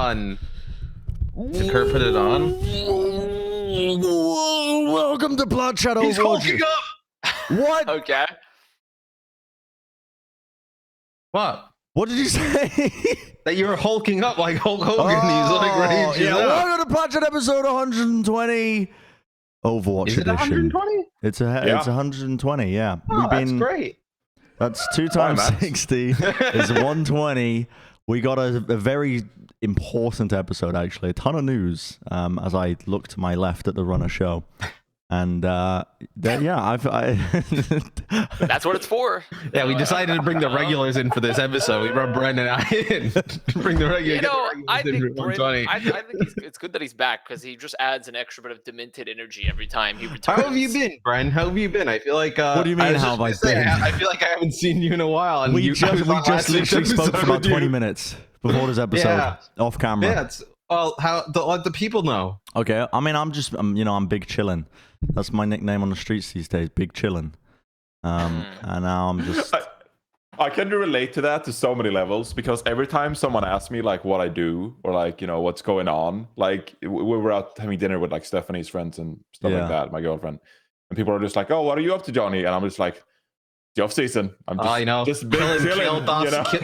on. Did Kurt put it on? Welcome to Plat Chat. He's hulking up. What? Okay. What? What did you say? That you were hulking up like Hulk Hogan. He's like ready to welcome to Plat Chat episode 120. Overwatch Is it edition. 120? It's 120. Yeah. Oh, that's great. That's 2 times 60 is 120. We got a very important episode, actually. A ton of news as I look to my left at the runner show. And that's what it's for. Yeah, we decided to bring the regulars in for this episode. We brought Bren and I in. Bring the regulars. I think it's good that he's back because he just adds an extra bit of demented energy every time he returns. How have you been, Bren? How have you been? I feel like. What do you mean? How have I been? I feel like I haven't seen you in a while. And we just literally spoke for about 20 minutes before this episode, off camera. Yeah, let the people know. Okay, I mean, I'm big chillin'. That's my nickname on the streets these days, Big Chillin'. And now I'm just... I can relate to that to so many levels, because every time someone asks me like what I do or like, you know, what's going on, like we were out having dinner with like Stephanie's friends and stuff like that, my girlfriend, and people are just like, oh, what are you up to, Johnny? And I'm just like, the off season. I'm just,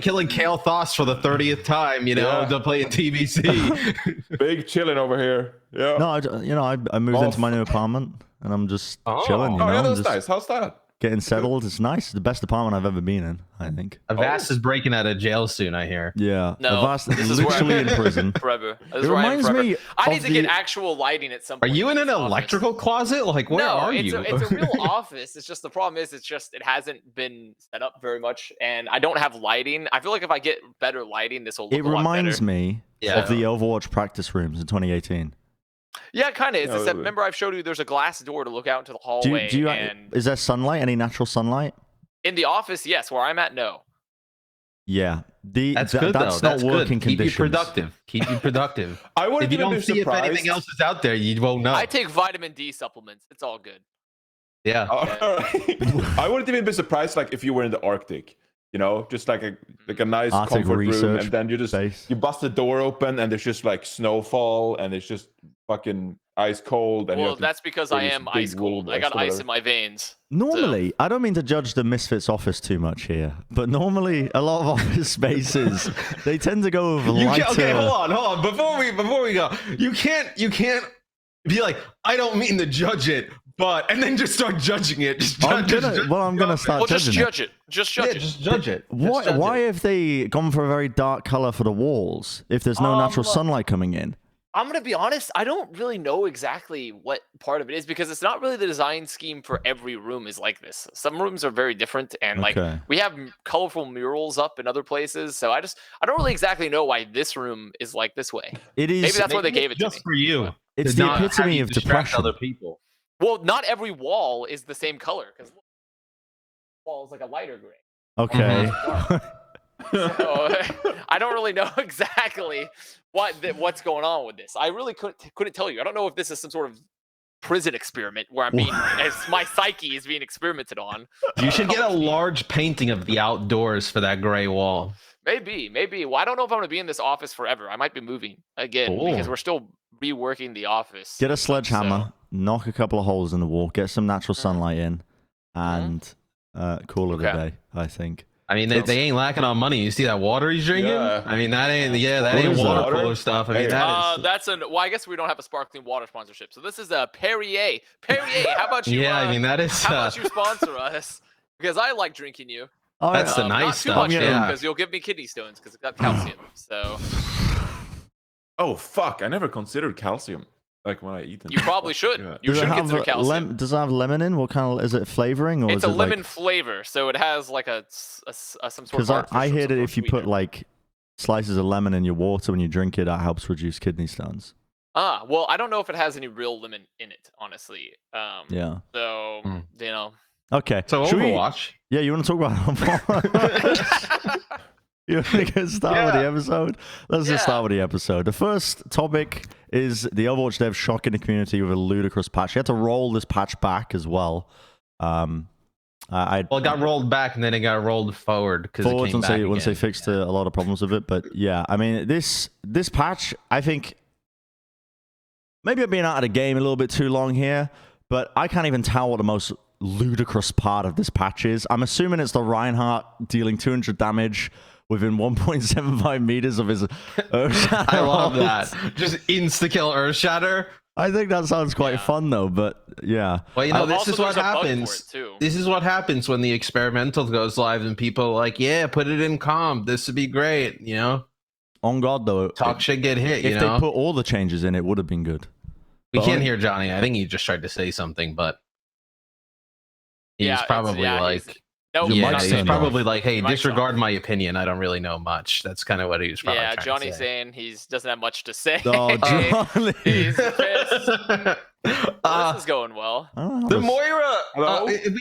killing Kale Thos for the 30th time, to play in TBC. Big chilling over here. Yeah. No, I moved into my new apartment and I'm just chilling. That's nice. How's that? Getting settled. It's nice. It's the best apartment I've ever been in, I think. Avast is breaking out of jail soon, I hear. Yeah. No, Avast is literally in prison. Forever. It reminds me. I need to get actual lighting at some point. Are you in an electrical closet? Like, where are you? It's a real office. It's just the problem is it hasn't been set up very much, and I don't have lighting. I feel like if I get better lighting, this will look a lot better. It reminds me of the Overwatch practice rooms in 2018. Yeah, kind of. Remember, I've showed you there's a glass door to look out into the hallway. Is there sunlight? Any natural sunlight? In the office, yes. Where I'm at, no. Yeah, that's good. That's though. not working conditions. Keep you productive. I wouldn't if you don't see surprised. If anything else is out there, you won't know. I take vitamin D supplements. It's all good. Yeah. I wouldn't even be surprised, like if you were in the Arctic. Just like a nice Arctic comfort room, and then you bust the door open, and there's just like snowfall, and it's just fucking ice cold. And that's because I am ice cold. I got ice in my veins. Normally, I don't mean to judge the Misfits office too much here, but normally a lot of office spaces they tend to go with lighter. Okay, hold on. Before we go, you can't be like, I don't mean to judge it. And then just start judging it. I'm gonna start judging it. Just judge it. Why have they gone for a very dark color for the walls if there's no natural sunlight coming in? I'm gonna be honest. I don't really know exactly what part of it is, because it's not really the design scheme for every room is like this. Some rooms are very different, and like we have colorful murals up in other places. So I don't really exactly know why this room is like this way. It is. Maybe that's why they gave it to me. Just for you. It's the epitome of depression. Other people. Well, not every wall is the same color, because wall is like a lighter gray. Okay. So, I don't really know exactly what's going on with this. I really couldn't tell you. I don't know if this is some sort of prison experiment where as my psyche is being experimented on. You should get a large painting of the outdoors for that gray wall. Maybe. Well, I don't know if I'm going to be in this office forever. I might be moving again because we're still reworking the office. Get a sledgehammer, knock a couple of holes in the wall, get some natural sunlight in, and call it a day, I think. I mean, they ain't lacking on money. You see that water he's drinking? Yeah. I mean, that ain't water cooler stuff. I mean, I guess we don't have a sparkling water sponsorship. So this is a Perrier. How about you? Yeah, I mean, that is. How about you sponsor us? Because I like drinking you. Oh, that's the nice stuff. Not too much, because you'll give me kidney stones because it's got calcium. So. Oh fuck! I never considered calcium. Like when I eat them. You probably should. Yeah. You should consider calcium. Does it have lemon in? What kind of is it flavoring, or it's is a lemon flavor, so it has like some sort of. Because I hear that if you put like slices of lemon in your water when you drink it, that helps reduce kidney stones. Well, I don't know if it has any real lemon in it, honestly. Yeah. So Okay. So Overwatch. Yeah, you want to talk about Overwatch? You want to get started with the episode? Let's just start with the episode. The first topic is the Overwatch dev shocking the community with a ludicrous patch. He had to roll this patch back as well. Well, it got rolled back and then it got rolled forward because it came back once they fixed a lot of problems with it. But yeah, I mean, this patch, I think maybe I've been out of the game a little bit too long here, but I can't even tell what the most ludicrous part of this patch is. I'm assuming it's the Reinhardt dealing 200 damage within 1.75 meters of his Earthshatter. I love that. Just insta-kill Earthshatter. I think that sounds quite fun, though, but yeah. Well, you know, this is what happens. This is what happens when the experimental goes live and people are like, yeah, put it in comp. This would be great, you know? On God, though. Talk shit, get hit, If they put all the changes in, it would have been good. We can't hear Johnny. I think he just tried to say something, but he's probably like... he's probably like, hey, disregard my opinion. I don't really know much. That's kind of what he was probably trying Johnny's to say. saying he doesn't have much to say. Oh, Johnny. He's pissed. This is going well. The Moira.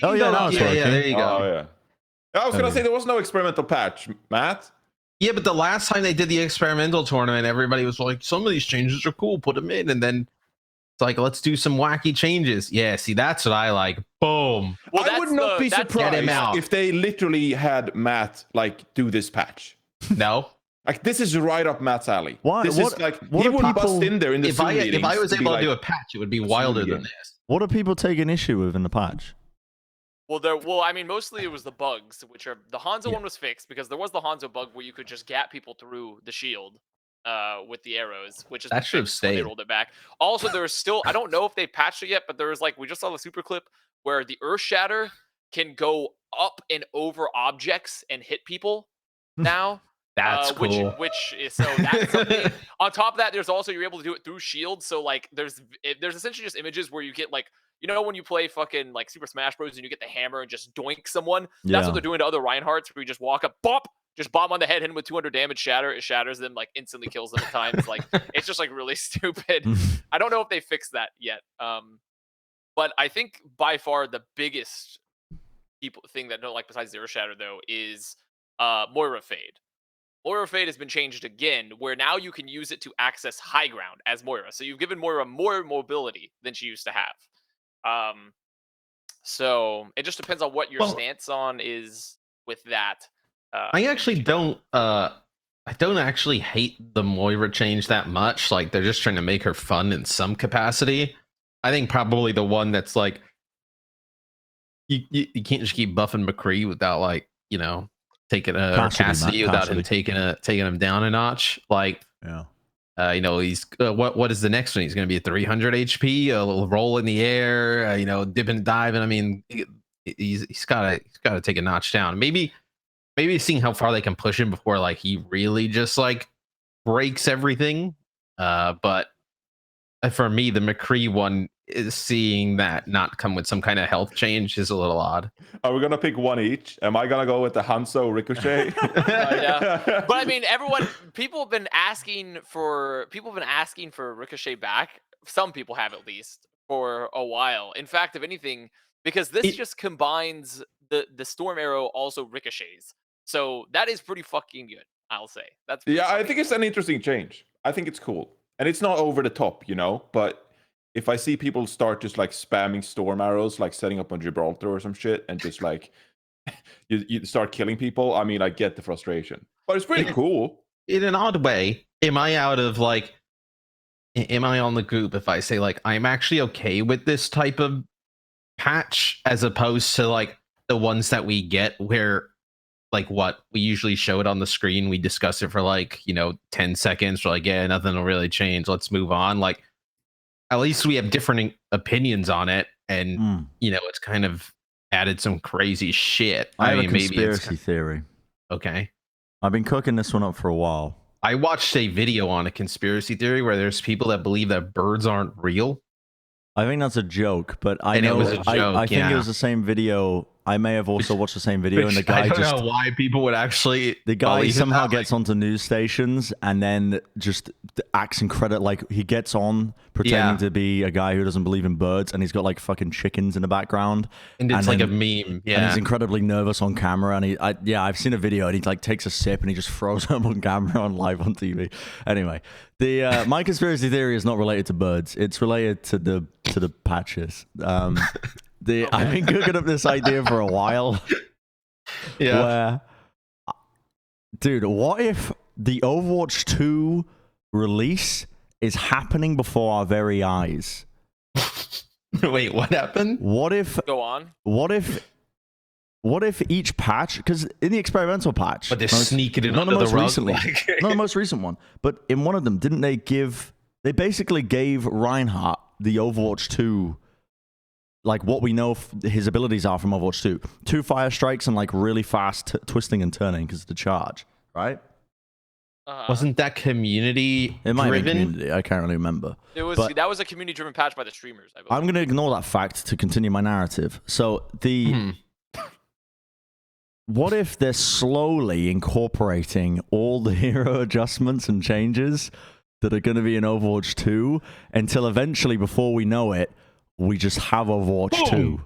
There you go. Oh, yeah. I was gonna say there was no experimental patch, Matt. Yeah, but the last time they did the experimental tournament, everybody was like, some of these changes are cool, put them in, and then it's like, let's do some wacky changes. Yeah, see, that's what I like. Boom. Well, I would not be surprised if they literally had Matt like do this patch. No. Like, this is right up Matt's alley. Why? This is like, he would bust in there in the if I was able to do a patch, it would be wilder than this. What are people taking issue with in the patch? Well, I mean, mostly it was the bugs, which are the Hanzo one was fixed because there was the Hanzo bug where you could just gap people through the shield with the arrows, which is that should have stayed. They rolled it back. Also, there's still, I don't know if they patched it yet, but there was like, we just saw the super clip where the Earth Shatter can go up and over objects and hit people now. That's cool. Which is so that's something. On top of that, there's also you're able to do it through shields. So like there's essentially just images where you get like, you know, when you play fucking like Super Smash Bros. And you get the hammer and just doink someone. That's what they're doing to other Reinhardts, where you just walk up, bop, just bomb on the head, hit him with 200 damage, shatter. It shatters them, like instantly kills them at times. Like it's just like really stupid. I don't know if they fixed that yet. But I think by far the biggest thing that don't like besides Zero Shatter though is Moira Fade. Moira Fade has been changed again, where now you can use it to access high ground as Moira. So you've given Moira more mobility than she used to have. So it just depends on what your stance on is with that. I actually don't. I don't actually hate the Moira change that much. Like they're just trying to make her fun in some capacity. I think probably the one that's like you can't just keep buffing McCree without like, you know, taking a Cassidy without him taking him down a notch. Like, you know, he's what is the next one? He's going to be at 300 HP, a little roll in the air, you know, dipping and diving. I mean, he's got to take a notch down. Maybe seeing how far they can push him before like he really just like breaks everything. But for me, the McCree one is seeing that not come with some kind of health change is a little odd. Are we gonna pick one each? Am I gonna go with the Hanzo Ricochet? Yeah. But I mean, people have been asking for Ricochet back. Some people have at least for a while. In fact, if anything, because this just combines the Storm Arrow also ricochets. So that is pretty fucking good, I'll say. That's I think it's an interesting change. I think it's cool. And it's not over the top, you know, but if I see people start just like spamming storm arrows, like setting up on Gibraltar or some shit, and just like you start killing people, I mean, I get the frustration, but it's pretty cool. In an odd way, am I on the group if I say like I'm actually okay with this type of patch as opposed to like the ones that we get where like what we usually show it on the screen, we discuss it for like, you know, 10 seconds. We're like, yeah, nothing will really change. Let's move on. Like, at least we have different opinions on it, and you know, it's kind of added some crazy shit. I mean, maybe conspiracy theory. Okay, I've been cooking this one up for a while. I watched a video on a conspiracy theory where there's people that believe that birds aren't real. I think that's a joke, but I know I think it was the same video. I may have also watched the same video, and the guy I don't know why people would actually. The guy somehow gets onto news stations and then just acts incredible. Like he gets on pretending to be a guy who doesn't believe in birds, and he's got like fucking chickens in the background, and it's like a meme. Yeah, and he's incredibly nervous on camera, and I've seen a video, and he like takes a sip and he just throws them on camera on live on TV. Anyway, my conspiracy theory is not related to birds. It's related to the patches. I've been cooking up this idea for a while. Yeah. Where, dude, what if the Overwatch 2 release is happening before our very eyes? Wait, what happened? What if? Go on. What if each patch? Because in the experimental patch, But they're sneaking it not under the the most rug. recently, not the most recent one, but in one of them, didn't they give? They basically gave Reinhardt the Overwatch 2, like what we know his abilities are from Overwatch 2. 2 fire strikes and like really fast twisting and turning because of the charge, right? Wasn't that community It might driven? be community. I can't really remember. That was a community-driven patch by the streamers. I believe. I'm going to ignore that fact to continue my narrative. So what if they're slowly incorporating all the hero adjustments and changes that are going to be in Overwatch 2 until eventually, before we know it, we just have Overwatch 2?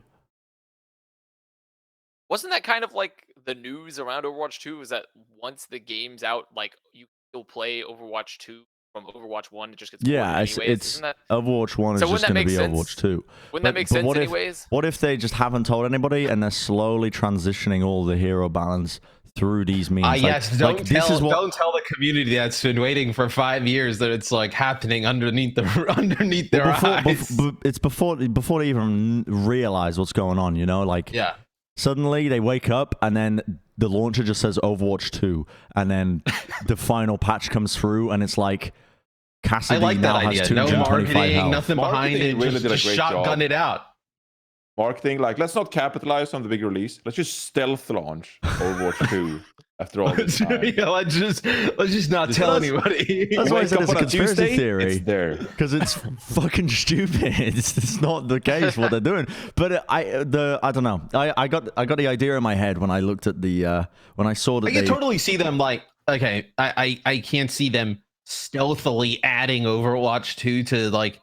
Wasn't that kind of like the news around Overwatch 2? Is that once the game's out, like you still play Overwatch 2 from Overwatch 1? It just gets it's Overwatch 1 is just going to be Overwatch 2. Wouldn't that make sense anyways? What if they just haven't told anybody and they're slowly transitioning all the hero balance through these means? Yes, don't tell the community that's been waiting for 5 years that it's like happening underneath their eyes. It's before they even realize what's going on, you know? Like, suddenly they wake up and then the launcher just says Overwatch 2, and then the final patch comes through and it's like Cassidy now has 225 health. Nothing behind it, really did a just great shotgun job. it out. Marketing, like, let's not capitalize on the big release. Let's just stealth launch Overwatch 2 after all this time. let's just not tell anybody. That's why I said it's a conspiracy theory. It's there. Because it's fucking stupid. It's not the case what they're doing. But I don't know. I got the idea in my head when I looked at the when I saw that I can totally see them like, okay, I can't see them stealthily adding Overwatch 2 to like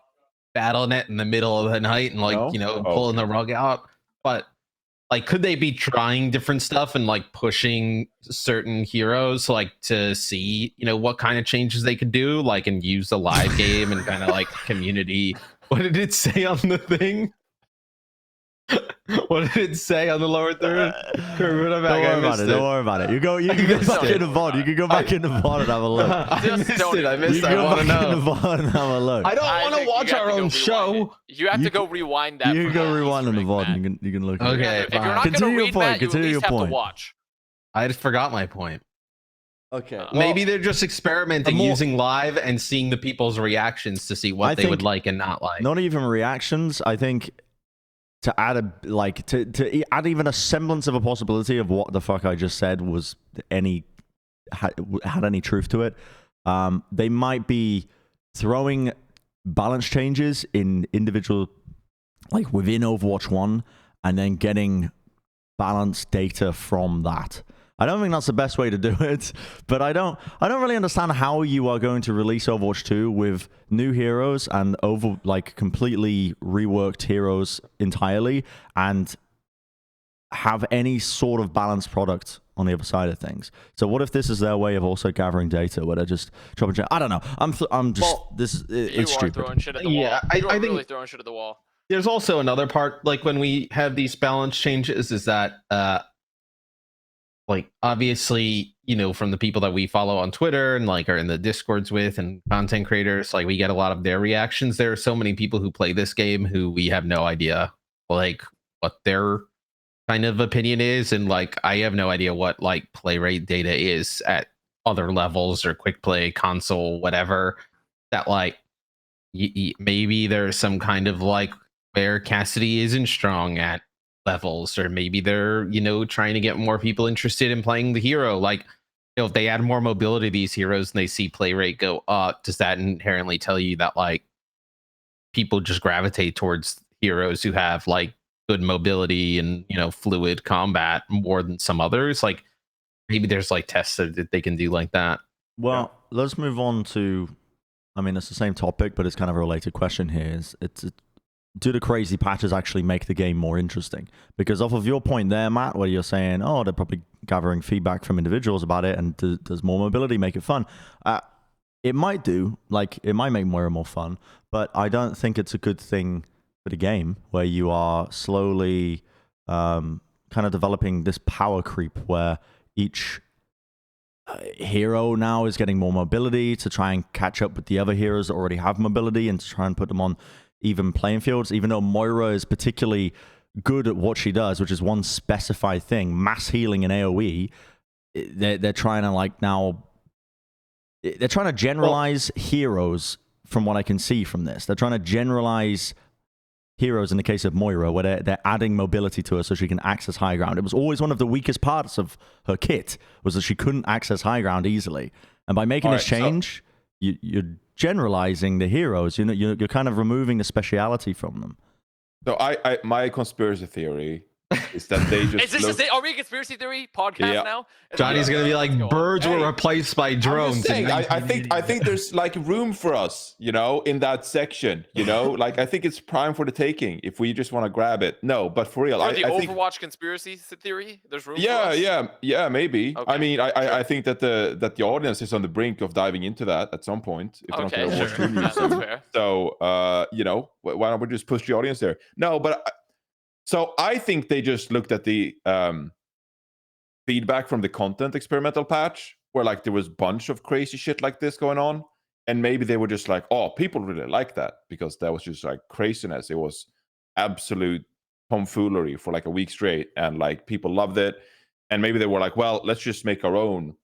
BattleNet in the middle of the night and like pulling the rug out. But like, could they be trying different stuff and like pushing certain heroes like to see what kind of changes they could do, like, and use the live game and kind of like community? What did it say on the thing? What did it say on the lower third? Don't worry about it. You can go back in the VOD. You can go back in the VOD and have a look. I missed it. I want to know. In the VOD and have a look. I don't want to watch our own show. You have to go rewind that. You can go rewind in the VOD and you can look at it. Okay. If you're not going to read that, you at least have to watch. I just forgot my point. Okay. Maybe they're just experimenting using live and seeing the people's reactions to see what they would like and not like. Not even reactions. I think to add to add even a semblance of a possibility of what the fuck I just said was had any truth to it, they might be throwing balance changes in individual, like within Overwatch 1, and then getting balance data from that. I don't think that's the best way to do it, but I don't really understand how you are going to release Overwatch 2 with new heroes and completely reworked heroes entirely and have any sort of balanced product on the other side of things. So what if this is their way of also gathering data where they're just dropping? I don't know. It's stupid. Throwing shit at the wall. I think really throwing shit at the wall. There's also another part, like when we have these balance changes, is that like, obviously, from the people that we follow on Twitter and like are in the Discords with and content creators, like we get a lot of their reactions. There are so many people who play this game who we have no idea like what their kind of opinion is, and like I have no idea what like play rate data is at other levels or quick play, console, whatever. That like maybe there's some kind of like where Cassidy isn't strong at levels, or maybe they're trying to get more people interested in playing the hero. Like, if they add more mobility to these heroes and they see play rate go up, does that inherently tell you that like people just gravitate towards heroes who have like good mobility and fluid combat more than some others? Like, maybe there's like tests that they can do like that. Well, let's move on to, I mean, it's the same topic, but it's kind of a related question here. Do the crazy patches actually make the game more interesting? Because off of your point there, Matt, where you're saying, oh, they're probably gathering feedback from individuals about it, and does more mobility make it fun? It might do. Like, it might make more and more fun, but I don't think it's a good thing for the game, where you are slowly kind of developing this power creep where each hero now is getting more mobility to try and catch up with the other heroes that already have mobility and to try and put them on even playing fields, even though Moira is particularly good at what she does, which is one specified thing, mass healing in AoE. They're trying to like now they're trying to generalize heroes from what I can see from this. They're trying to generalize heroes in the case of Moira, where they're adding mobility to her so she can access high ground. It was always one of the weakest parts of her kit, was that she couldn't access high ground easily. And by making this change, you're generalizing the heroes. You're kind of removing the speciality from them. So my conspiracy theory is that they just are we a conspiracy theory podcast now? Johnny's gonna be like, birds were replaced by drones. I think there's like room for us, in that section, like I think it's prime for the taking if we just want to grab it. No, but for real, I think Overwatch conspiracy theory, there's room for us? Yeah, maybe. Okay. I mean, I think that the audience is on the brink of diving into that at some point if they don't care Overwatch 2 news. That's fair. So why don't we just push the audience there? No, but so I think they just looked at the feedback from the content experimental patch, where like there was a bunch of crazy shit like this going on, and maybe they were just like, oh, people really like that because that was just like craziness. It was absolute tomfoolery for like a week straight, and like people loved it. And maybe they were like, well, let's just make our own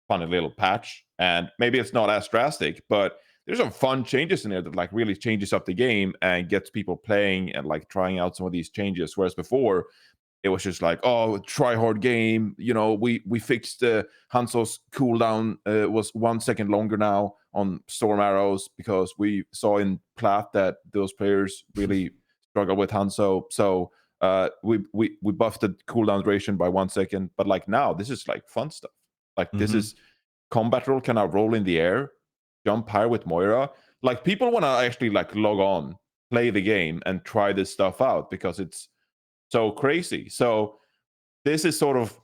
funny little patch, and maybe it's not as drastic, but there's some fun changes in there that like really changes up the game and gets people playing and like trying out some of these changes. Whereas before it was just like, oh, try hard game. We fixed Hanzo's cooldown was 1 second longer now on storm arrows because we saw in Plat that those players really struggle with Hanzo. So we buffed the cooldown duration by 1 second. But like now, this is like fun stuff. Like this is combat roll can now roll in the air, jump higher with Moira. Like people want to actually like log on, play the game, and try this stuff out because it's so crazy. So this is sort of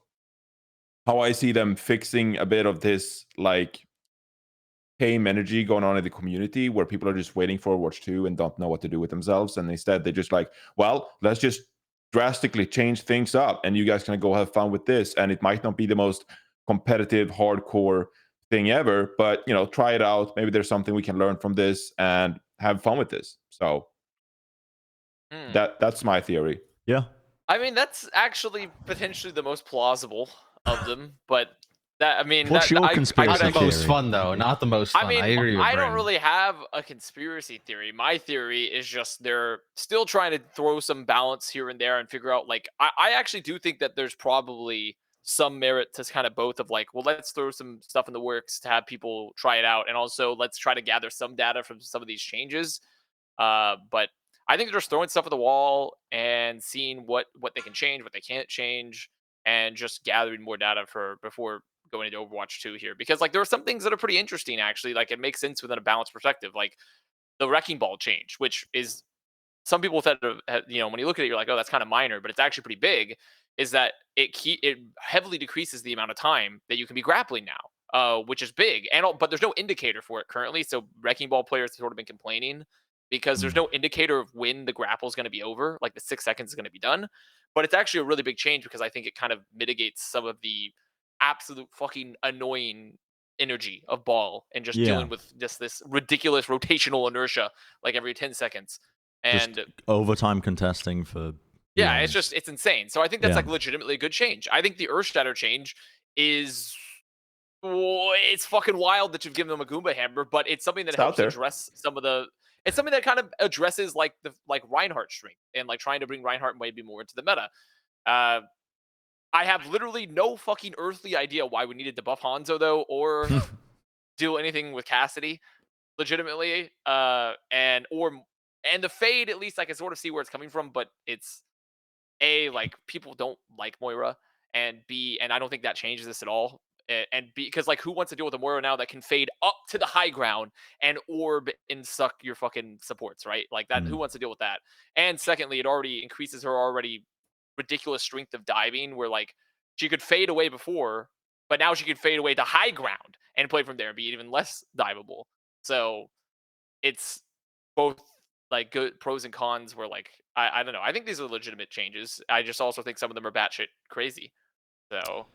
how I see them fixing a bit of this like tame energy going on in the community where people are just waiting for Overwatch 2 and don't know what to do with themselves. And instead they just like, well, let's just drastically change things up and you guys can go have fun with this. And it might not be the most competitive, hardcore thing ever, but try it out. Maybe there's something we can learn from this and have fun with this. So that's my theory. Yeah, I mean that's actually potentially the most plausible of them, but what's your conspiracy theory? Not the most fun though, not the most fun. I agree with I don't Bren. really have a conspiracy theory. My theory is just they're still trying to throw some balance here and there and figure out like I actually do think that there's probably some merit to kind of both of like, well, let's throw some stuff in the works to have people try it out, and also let's try to gather some data from some of these changes. But I think they're just throwing stuff at the wall and seeing what they can change, what they can't change, and just gathering more data before going into Overwatch 2 here. Because like there are some things that are pretty interesting actually. Like it makes sense within a balanced perspective, like the wrecking ball change, which is some people said, when you look at it, you're like, oh, that's kind of minor, but it's actually pretty big. Is that it heavily decreases the amount of time that you can be grappling now, which is big. But there's no indicator for it currently. So wrecking ball players have sort of been complaining because there's no indicator of when the grapple is going to be over, like the 6 seconds is going to be done. But it's actually a really big change because I think it kind of mitigates some of the absolute fucking annoying energy of ball and just dealing with just this ridiculous rotational inertia like every 10 seconds. And just overtime contesting for... Yeah, it's insane. So I think that's like legitimately a good change. I think the Earthshatter change is... it's fucking wild that you've given them a Goomba hammer, but it's something that helps address some of the... It's something that kind of addresses like the Reinhardt strength and like trying to bring Reinhardt maybe more into the meta. I have literally no fucking earthly idea why we needed to buff Hanzo though, or do anything with Cassidy, legitimately. And the fade, at least I can sort of see where it's coming from, but it's A, like people don't like Moira, and B, and I don't think that changes this at all. And B, because like who wants to deal with a Moira now that can fade up to the high ground and orb and suck your fucking supports, right? Like that, who wants to deal with that? And secondly, it already increases her already ridiculous strength of diving, where like she could fade away before, but now she could fade away to high ground and play from there and be even less diveable. So it's both like good pros and cons where like I don't know. I think these are legitimate changes. I just also think some of them are batshit crazy. So,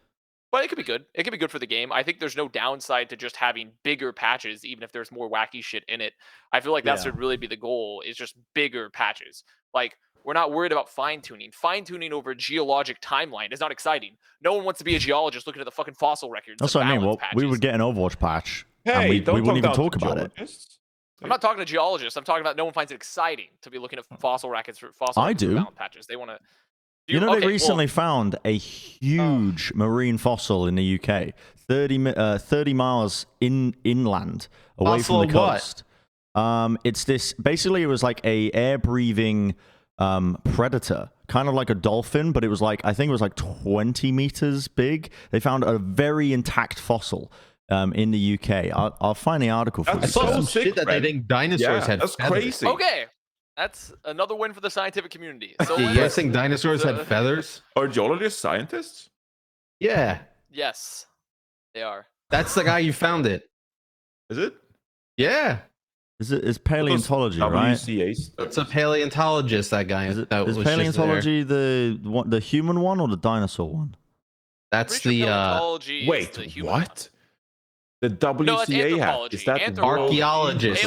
but it could be good. It could be good for the game. I think there's no downside to just having bigger patches, even if there's more wacky shit in it. I feel like that should really be the goal, is just bigger patches. Like, we're not worried about fine-tuning. Fine-tuning over a geologic timeline is not exciting. No one wants to be a geologist looking at the fucking fossil records. That's what I mean. Well, we would get an Overwatch patch, and we wouldn't even talk about it. I'm not talking to geologists. I'm talking about no one finds it exciting to be looking at fossil records for patches. They want to. You know, they recently found a huge marine fossil in the UK, 30 miles inland away from the coast. It's this, basically it was like a air-breathing predator, kind of like a dolphin, but it was like, I think it was like 20 meters big. They found a very intact fossil in the UK. I'll find the article for you. I saw some shit that they think dinosaurs had that's feathers. crazy. Okay. That's another win for the scientific community. So you guys think dinosaurs had feathers? Are geologists scientists? Yeah. Yes, they are. That's the guy you found it. Is it? Yeah. It's paleontology, right? It's a paleontologist, that guy. Is paleontology the human one or the dinosaur one? That's the wait, what? The WCA is that archaeologists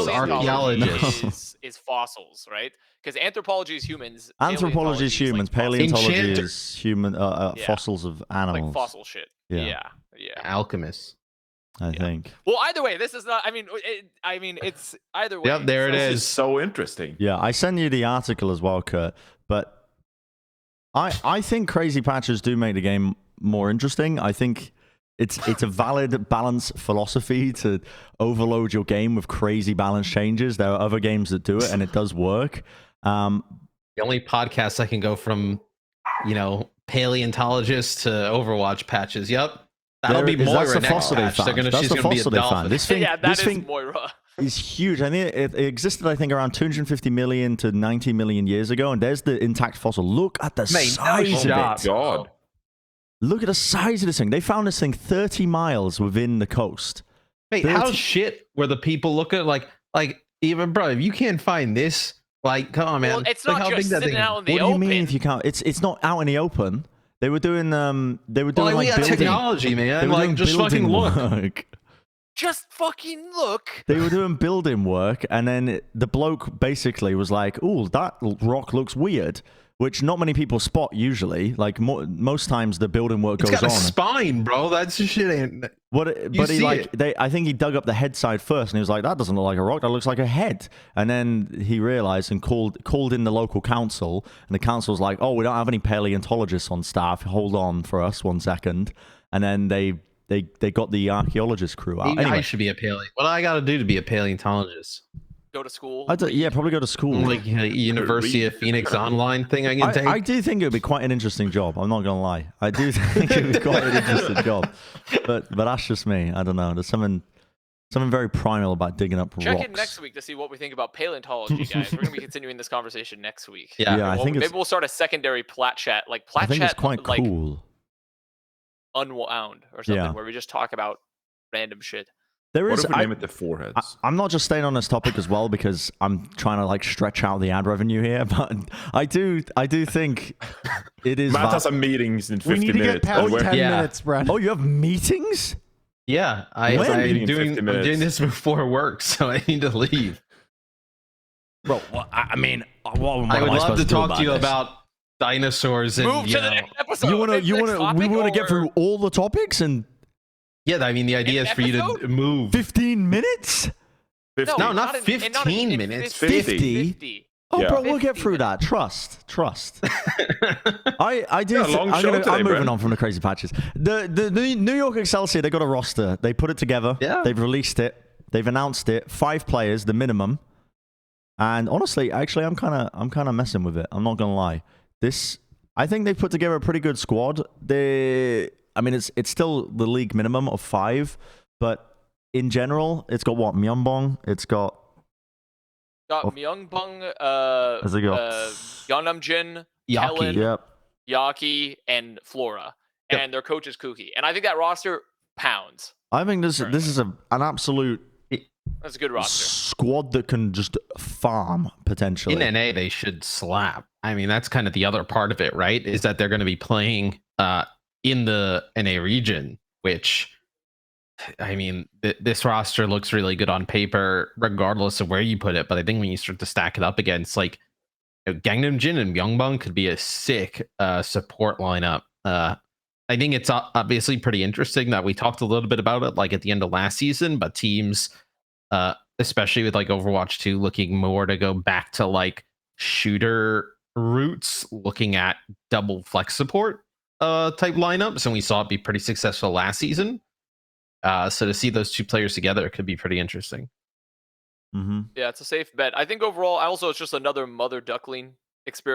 is fossils, right? Because anthropology is humans. Anthropology is humans. Paleontology is human fossils of animals. Like fossil shit. Yeah. Alchemists, I think. Well, either way, this is not. I mean, it's either way. Yep, there it is. This is so interesting. Yeah, I sent you the article as well, Kurt. But I think crazy patches do make the game more interesting. I think it's a valid balance philosophy to overload your game with crazy balance changes. There are other games that do it, and it does work. The only podcast I can go from, paleontologist to Overwatch patches. Yep, that'll be Moira next patch. She's going to be a dolphin. This thing, that is Moira. Is huge. I think it existed, I think, around 250 million to 90 million years ago, and there's the intact fossil. Look at the size of it. God. Look at the size of this thing. They found this thing 30 miles within the coast. Mate, how shit were the people looking like even bro, if you can't find this, like, come on, man. Well, it's not just sitting out in the open. What do you mean if you can't? It's not out in the open. They were doing we got technology, man. Like, just fucking look. Just fucking look. They were doing building work, and then the bloke basically was like, "Ooh, that rock looks weird," which not many people spot usually. Like most times, the building work goes on. It's got a spine, bro. That's shit. Ain't. I think he dug up the head side first, and he was like, "That doesn't look like a rock. That looks like a head." And then he realized and called in the local council, and the council was like, "Oh, we don't have any paleontologists on staff. Hold on for us 1 second." And then they got the archaeologist crew out. Anyway. I should be a What do I got to do to be a paleontologist? Go to school. Probably go to school. Like University of Phoenix online thing I can take. I do think it would be quite an interesting job. I'm not going to lie. I do think it would be quite an interesting job. But that's just me. I don't know. There's something very primal about digging up rocks. Check in next week to see what we think about paleontology, guys. We're going to be continuing this conversation next week. Yeah, I think maybe we'll start a secondary Plat Chat. Like Plat Chat, it's quite cool. Unwound or something where we just talk about random shit. What if we name it the Foreheads? I'm not just staying on this topic as well because I'm trying to stretch out the ad revenue here, but I do think it is. Matt has some meetings in 50 minutes. We need to get past 10 minutes, Bren. Oh, you have meetings? Yeah, I'm doing this before work, so I need to leave. Bro, I mean, I would love to talk to you about dinosaurs and move to the next episode. We want to get through all the topics and. Yeah, I mean, the idea is for you to move. 15 minutes? No, not 15 minutes. 50? Oh, bro, we'll get through that. Trust. I do. I'm moving on from the crazy patches. The New York Excelsior, they got a roster. They put it together. Yeah. They've released it. They've announced it. 5 players, the minimum. And honestly, actually, I'm kind of messing with it. I'm not gonna lie. I think they've put together a pretty good squad. It's still the league minimum of 5, but in general, it's got what? Myeongbong. It's got Myeongbong, Yeonamjin, Yaki, Yaki, and Flora, and their coach is Kuki. And I think that roster pounds. I think this is an absolute That's a good roster. Squad that can just farm potentially. In NA, they should slap. I mean, that's kind of the other part of it, right? Is that they're going to be playing in the NA region, which, I mean, this roster looks really good on paper, regardless of where you put it. But I think when you start to stack it up against, like, Gangnam Jin and Myeongbong could be a sick support lineup. I think it's obviously pretty interesting that we talked a little bit about it, like at the end of last season, but teams, especially with like Overwatch 2, looking more to go back to like shooter roots, looking at double flex support type lineups, and we saw it be pretty successful last season. So to see those two players together could be pretty interesting. Yeah, it's a safe bet. I think overall, also it's just another mother duckling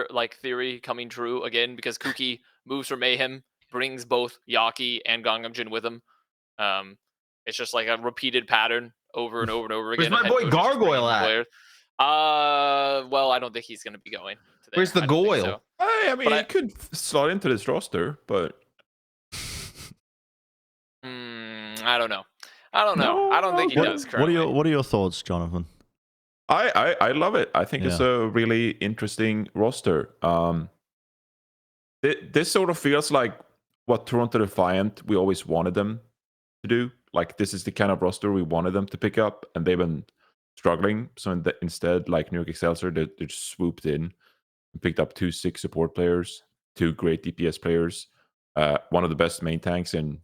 like theory coming true again, because Kuki moves for Mayhem, brings both Yaki and Gangnam Jin with him. It's just like a repeated pattern over and over and over again. Where's my boy Gargoyle at? Well, I don't think he's going to be going. Where's the Goyle? So. I mean, he could slot into this roster, but I don't know. I don't think he does currently. What are your thoughts, Jonathan? I love it. I think it's a really interesting roster. This sort of feels like what Toronto Defiant we always wanted them to do. Like, this is the kind of roster we wanted them to pick up, and they've been struggling. So instead, like NYXL, they just swooped in and picked up 2 sick support players, 2 great DPS players, one of the best main tanks in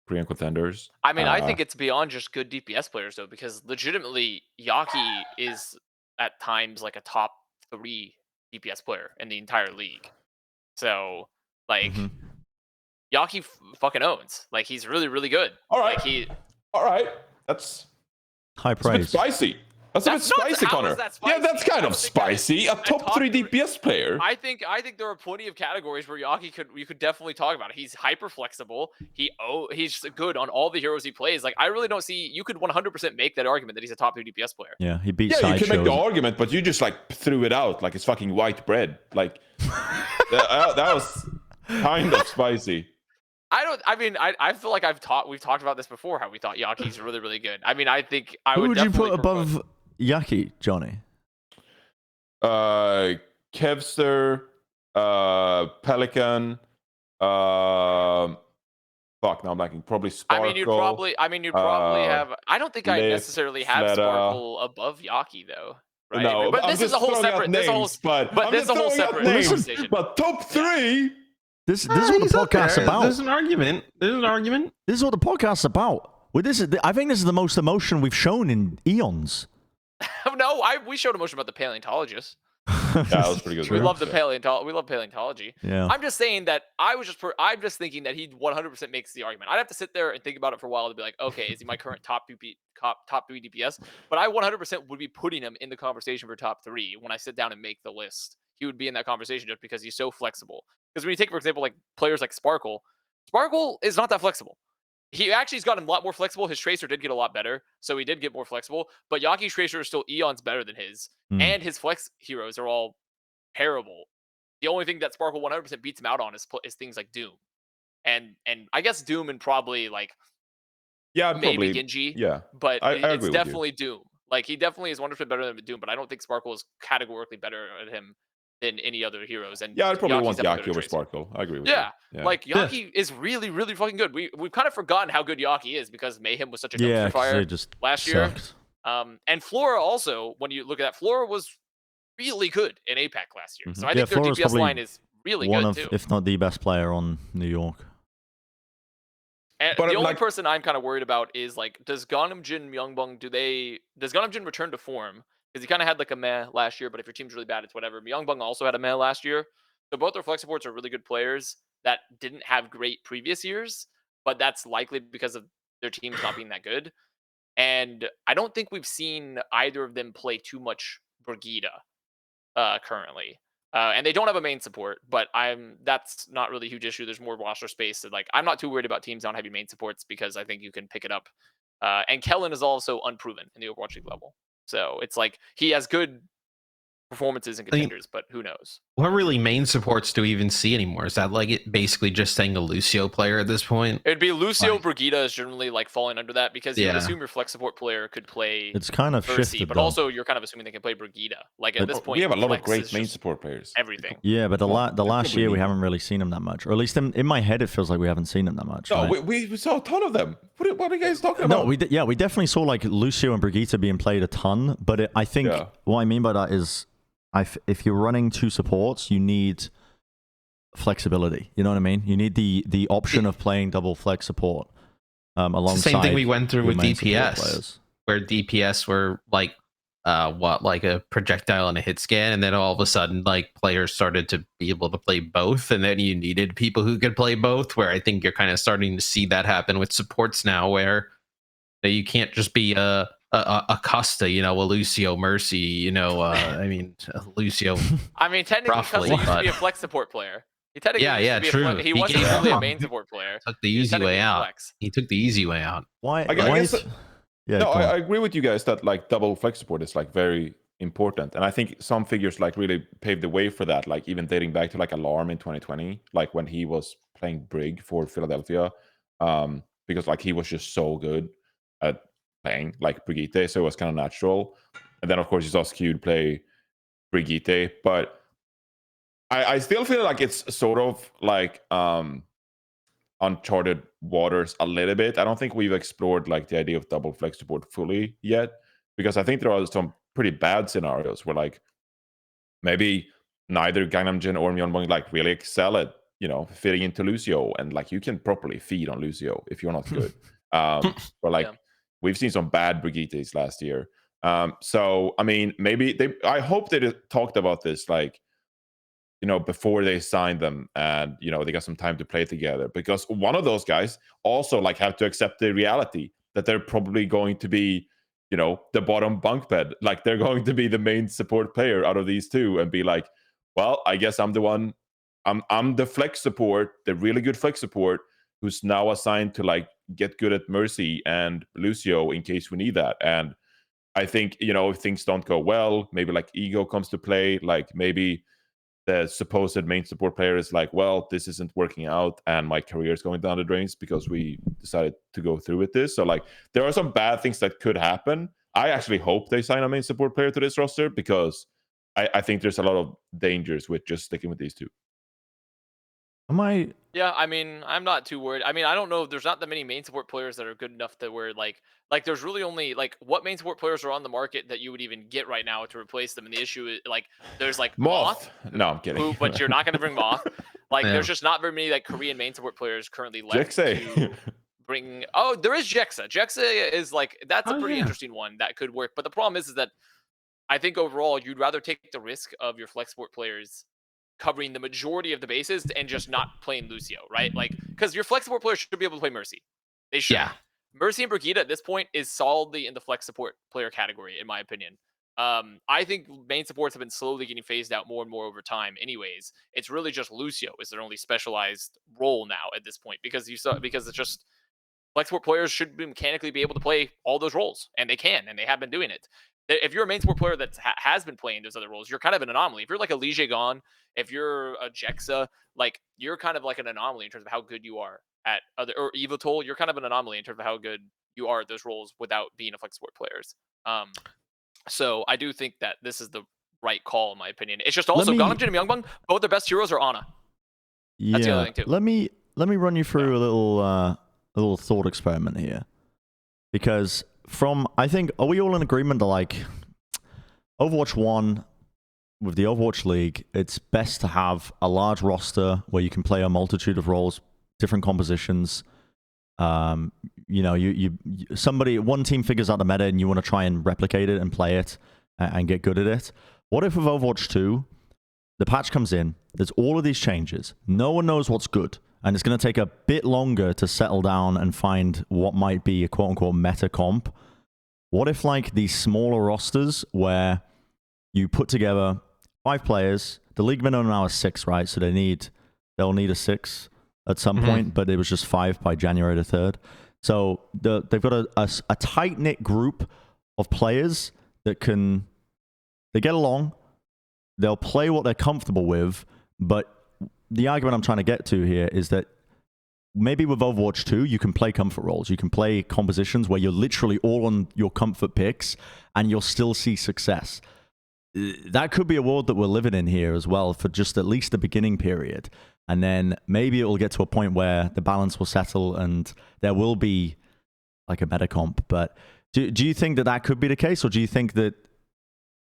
Korean contenders. I mean, I think it's beyond just good DPS players, though, because legitimately, Yaki is at times like a top 3 DPS player in the entire league. So, like, Yaki fucking owns. Like, he's really, really good. All right. Like, all right. That's high praise. A bit spicy. That's a bit spicy, Connor. Yeah, that's kind of spicy. A top 3 DPS player. I think there are plenty of categories where Yaki you could definitely talk about it. He's hyper flexible. He's good on all the heroes he plays. Like, I really don't see, you could 100% make that argument that he's a top 3 DPS player. Yeah, he beats Seicoe. You can make the argument, but you just like threw it out like it's fucking white bread. Like that was kind of spicy. I feel like we've talked about this before, how we thought Yaki's really, really good. I mean, I think Who would you put above Yaki, Johnny? Kevster, Pelican, fuck, now I'm blanking. Probably Sparkle. You'd probably have. I don't think I necessarily have Sparkle above Yaki though. Right? No, but this is a whole separate. This is a whole separate conversation. But top 3. This is what the podcast's about. There's an argument. This is what the podcast's about. I think this is the most emotion we've shown in eons. No, we showed emotion about the paleontologist. Yeah, that was pretty good. We love we love paleontology. Yeah. I'm just saying that I'm just thinking that he 100% makes the argument. I'd have to sit there and think about it for a while to be like, okay, is he my current top 3 DPS? But I 100% would be putting him in the conversation for top 3 when I sit down and make the list. He would be in that conversation just because he's so flexible. Because when you take, for example, like players like Sparkle is not that flexible. He actually has gotten a lot more flexible. His Tracer did get a lot better, so he did get more flexible. But Yaki's Tracer is still eons better than his, and his flex heroes are all terrible. The only thing that Sparkle 100% beats him out on is things like Doom, and I guess Doom and probably like maybe Genji. Yeah, but it's definitely you. Doom. Like, he definitely is 100% better than Doom, but I don't think Sparkle is categorically better at him than any other heroes. And I'd probably want Yaki over Tracer. Sparkle. I agree with you. Yeah, like Yaki is really, really fucking good. We've kind of forgotten how good Yaki is because Mayhem was such a dumpster fire last year. And Flora also, when you look at that, Flora was really good in APAC last year. So I think their DPS line is really good too. If not the best player on New York. And the only person I'm kind of worried about is, like, does Gangnam Jin, Myeongbong, does Gangnam Jin return to form? Because he kind of had like a meh last year, but if your team's really bad, it's whatever. Myeongbong also had a meh last year. So both their flex supports are really good players that didn't have great previous years, but that's likely because of their teams not being that good. And I don't think we've seen either of them play too much Brigida currently. And they don't have a main support, but that's not really a huge issue. There's more roster space. And, like, I'm not too worried about teams not having main supports because I think you can pick it up. And Kellen is also unproven in the Overwatch League level. So it's like he has good performances and contenders, but who knows? What really main supports do we even see anymore? Is that like it basically just saying a Lucio player at this point? It'd be Lucio. Brigitte is generally like falling under that because you would assume your flex support player could play. It's kind of Mercy, shifted, but though. also you're kind of assuming they can play Brigitte. Like at this point, we have a lot of flex great is main just support players. Everything. Yeah, but the last year we haven't really seen them that much, or at least in my head it feels like we haven't seen them that much. No, right? we saw a ton of them. What are you guys talking about? No, we definitely saw like Lucio and Brigitte being played a ton, but I think what I mean by that is, if you're running 2 supports, you need flexibility. You know what I mean? You need the option of playing double flex support alongside. It's the same thing we went through with DPS, where DPS were like like a projectile and a hit scan, and then all of a sudden like players started to be able to play both, and then you needed people who could play both. Where I think you're kind of starting to see that happen with supports now, where you can't just be a Costa, a Lucio Mercy, I mean Lucio. I mean, technically, roughly, Costa used to be a flex support player. He technically true. He wasn't really a main support player. Took the easy way out. He took the easy way out. Why? I guess I agree with you guys that like double flex support is like very important, and I think some figures like really paved the way for that. Like even dating back to like Alarm in 2020, like when he was playing Brig for Philadelphia, because like he was just so good at playing like Brigitte, so it was kind of natural. And then of course you saw Skewed play Brigitte, but I still feel like it's sort of like uncharted waters a little bit. I don't think we've explored like the idea of double flex support fully yet, because I think there are some pretty bad scenarios where like maybe neither Gangnam Jin or Myeonbong like really excel at fitting into Lucio, and like you can properly feed on Lucio if you're not good. But like we've seen some bad Brigittes last year. So I mean, maybe I hope they talked about this like before they signed them, and they got some time to play together, because one of those guys also like have to accept the reality that they're probably going to be the bottom bunk bed. Like they're going to be the main support player out of these two, and be like, well, I guess I'm the one. I'm the flex support, the really good flex support, who's now assigned to like get good at Mercy and Lucio in case we need that. And I think if things don't go well, maybe like ego comes to play, like maybe the supposed main support player is like, well, this isn't working out and my career is going down the drains because we decided to go through with this. So like there are some bad things that could happen. I actually hope they sign a main support player to this roster, because I think there's a lot of dangers with just sticking with these two. Yeah, I mean, I'm not too worried. I mean, I don't know. There's not that many main support players that are good enough that where like there's really only like what main support players are on the market that you would even get right now to replace them. And the issue is like there's like Moth. No, I'm kidding. But you're not going to bring Moth. Like there's just not very many like Korean main support players currently left to bring. Oh, there is Jexa. Jexa is like that's a pretty interesting one that could work. But the problem is that I think overall you'd rather take the risk of your flex support players covering the majority of the bases and just not playing Lucio, right? Like, because your flex support players should be able to play Mercy. They should. Yeah. Mercy and Brigitte at this point is solidly in the flex support player category, in my opinion. I think main supports have been slowly getting phased out more and more over time. Anyways, it's really just Lucio is their only specialized role now at this point, because it's just flex support players should mechanically be able to play all those roles, and they can, and they have been doing it. If you're a main support player that has been playing those other roles, you're kind of an anomaly. If you're like a Lige Gon, if you're a Jexa, like you're kind of like an anomaly in terms of how good you are at other, or Evotol, you're kind of an anomaly in terms of how good you are at those roles without being a flex support players. So I do think that this is the right call, in my opinion. It's just also Gangnam Jin and Myeongbong, both their best heroes are Ana. That's the other thing too. Let me run you through a little thought experiment here, because I think, are we all in agreement that like Overwatch 1 with the Overwatch League, it's best to have a large roster where you can play a multitude of roles, different compositions. One team figures out the meta and you want to try and replicate it and play it and get good at it. What if with Overwatch 2, the patch comes in, there's all of these changes, no one knows what's good, and it's going to take a bit longer to settle down and find what might be a quote-unquote meta comp. What if like these smaller rosters where you put together 5 players, the league minimum now is 6, right? So they'll need a 6 at some point, but it was just 5 by January the 3rd. So they've got a tight-knit group of players that they get along, they'll play what they're comfortable with, but the argument I'm trying to get to here is that maybe with Overwatch 2, you can play comfort roles. You can play compositions where you're literally all on your comfort picks and you'll still see success. That could be a world that we're living in here as well for just at least the beginning period. And then maybe it will get to a point where the balance will settle and there will be like a meta comp. But do you think that could be the case, or do you think that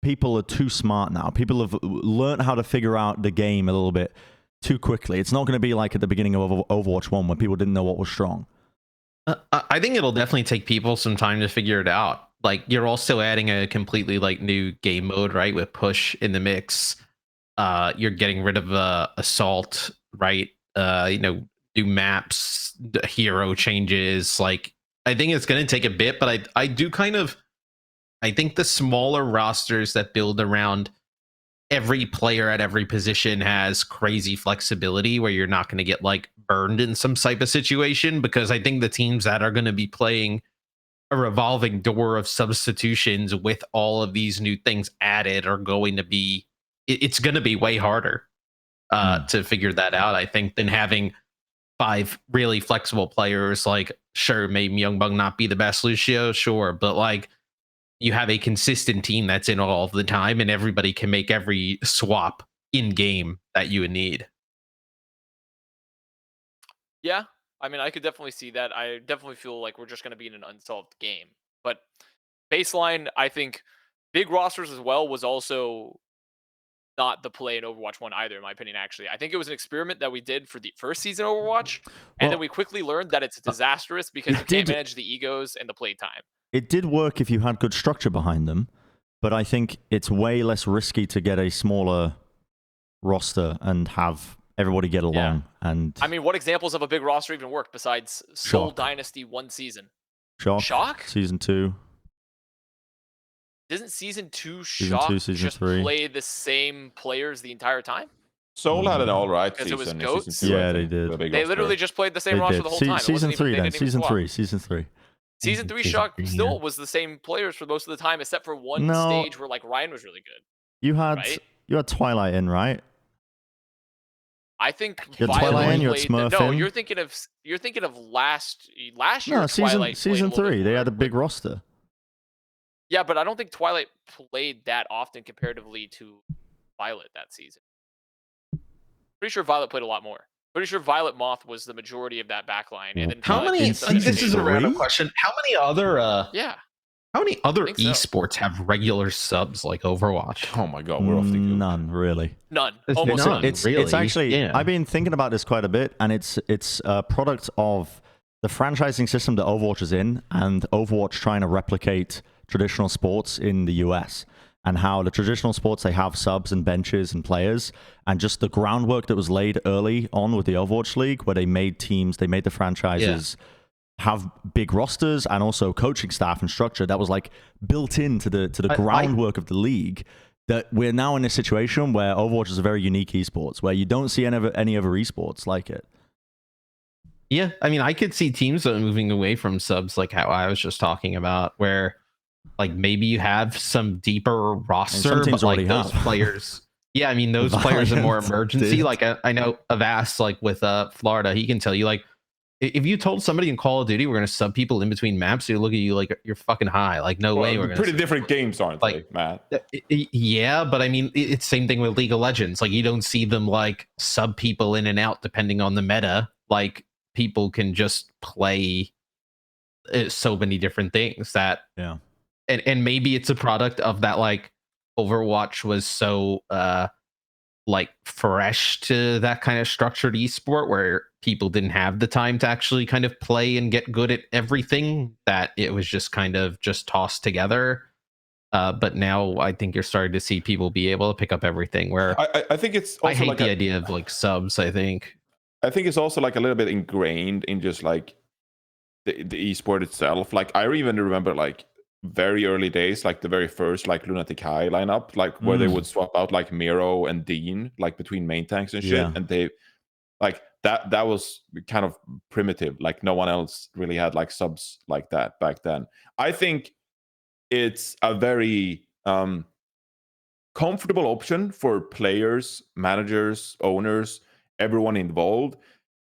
people are too smart now? People have learned how to figure out the game a little bit too quickly. It's not going to be like at the beginning of Overwatch 1 when people didn't know what was strong. I think it'll definitely take people some time to figure it out. Like, you're also adding a completely like new game mode, right? With push in the mix. You're getting rid of assault, right? Do maps, hero changes. Like, I think it's going to take a bit, but I think the smaller rosters that build around every player at every position has crazy flexibility where you're not going to get like burned in some type of situation, because I think the teams that are going to be playing a revolving door of substitutions with all of these new things added are going to be, it's going to be way harder to figure that out, I think, than having 5 really flexible players. Like, sure, maybe Youngbung not be the best Lucio, sure, but like, you have a consistent team that's in all of the time and everybody can make every swap in game that you would need. Yeah, I mean, I could definitely see that. I definitely feel like we're just going to be in an unsolved game. But baseline, I think big rosters as well was also not the play in Overwatch 1 either, in my opinion, actually. I think it was an experiment that we did for the first season of Overwatch, and then we quickly learned that it's disastrous because you can't manage the egos and the play time. It did work if you had good structure behind them, but I think it's way less risky to get a smaller roster and have everybody get along. Yeah. And I mean, what examples of a big roster even worked besides Seoul Dynasty 1 season? Shock? Season 2. Doesn't Season 2 Shock just play the same players the entire time? Seoul had an alright season. Because it was GOATs? Season 2, yeah, they did. They literally just played the same roster the whole time. Season 3 then. Season 3. Season 3 Shock still was the same players for most of the time, except for one stage where like Ryan was really good. You had Twilight in, right? I think Twilight in, you had Smurf in. No, you're thinking of last year. No, Twilight season 3. They had a big roster. Yeah, but I don't think Twilight played that often comparatively to Violet that season. Pretty sure Violet played a lot more. Pretty sure Violet Moth was the majority of that backline. And then how many? This is a random question. How many other? How many other esports have regular subs like Overwatch? Oh my god, we're off the goop. None, really. None. Almost none. It's actually. Yeah. I've been thinking about this quite a bit, and it's a product of the franchising system that Overwatch is in, and Overwatch trying to replicate traditional sports in the US. And how the traditional sports, they have subs and benches and players, and just the groundwork that was laid early on with the Overwatch League, where they made teams, they made the franchises have big rosters and also coaching staff and structure that was like built into the groundwork of the league. That we're now in a situation where Overwatch is a very unique esports, where you don't see any other esports like it. Yeah, I mean, I could see teams moving away from subs, like how I was just talking about, where like maybe you have some deeper roster, but like those players. Yeah, I mean, those players are more emergency. Like I know Avast, like with Florida, he can tell you like if you told somebody in Call of Duty we're gonna sub people in between maps, they look at you like you're fucking high. Like no way we're gonna. Pretty different games, aren't they, Matt? Yeah, but I mean, it's same thing with League of Legends. Like you don't see them like sub people in and out depending on the meta. Like people can just play so many different things that and maybe it's a product of that, like Overwatch was so like fresh to that kind of structured esport where people didn't have the time to actually kind of play and get good at everything, that it was just kind of just tossed together. But now I think you're starting to see people be able to pick up everything, where I think it's also I hate the idea of like subs. I think it's also like a little bit ingrained in just like the esport itself. Like I even remember like very early days, like the very first like Lunatic High lineup, like where they would swap out like Miro and Dean like between main tanks and shit, and they like that was kind of primitive. Like no one else really had like subs like that back then. I think it's a very comfortable option for players, managers, owners, everyone involved,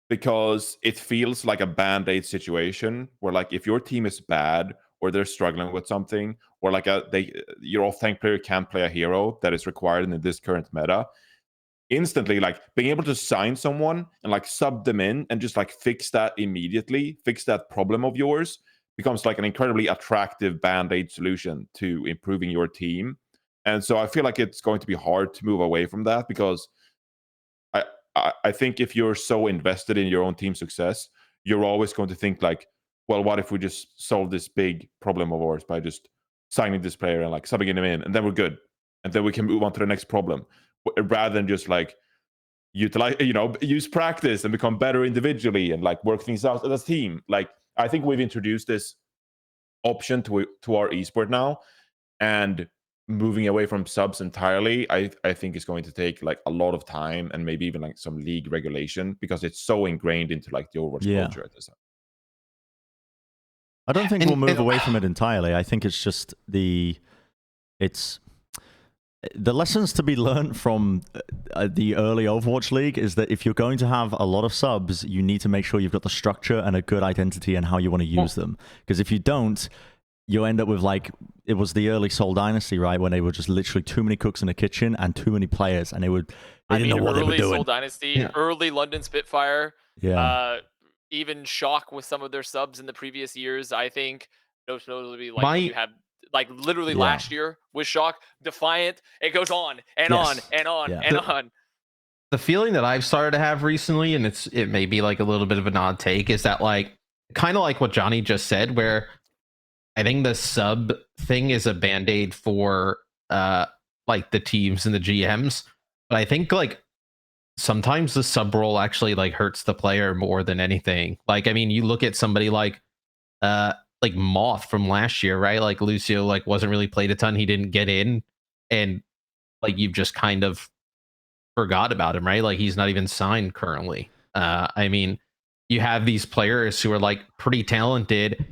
because it feels like a band-aid situation where, like, if your team is bad or they're struggling with something, or like your off-tank player can't play a hero that is required in this current meta, instantly, like, being able to sign someone and like sub them in and just like fix that immediately, fix that problem of yours, becomes like an incredibly attractive band-aid solution to improving your team. And so I feel like it's going to be hard to move away from that, because I think if you're so invested in your own team success, you're always going to think like, well, what if we just solve this big problem of ours by just signing this player and like subbing him in, and then we're good, and then we can move on to the next problem, rather than just like utilize, use practice and become better individually and like work things out as a team. Like, I think we've introduced this option to our esport now, and moving away from subs entirely, I think is going to take like a lot of time, and maybe even like some league regulation, because it's so ingrained into like the Overwatch culture at this time. I don't think we'll move away from it entirely. I think it's just the lessons to be learned from the early Overwatch League is that if you're going to have a lot of subs, you need to make sure you've got the structure and a good identity and how you want to use them. Because if you don't, you end up with like, it was the early Seoul Dynasty, right? When they were just literally too many cooks in the kitchen and too many players, and they didn't know what they were doing. Early Seoul Dynasty, early London Spitfire, even Shock with some of their subs in the previous years, I think. Most notably, like you have like literally last year with Shock, Defiant, it goes on and on and on and on. The feeling that I've started to have recently, and it may be like a little bit of an odd take, is that like kind of like what Johnny just said, where I think the sub thing is a band-aid for like the teams and the GMs, but I think like sometimes the sub role actually like hurts the player more than anything. Like, I mean, you look at somebody like Moth from last year, right? Like Lucio like wasn't really played a ton, he didn't get in, and like you've just kind of forgot about him, right? Like he's not even signed currently. I mean, you have these players who are like pretty talented,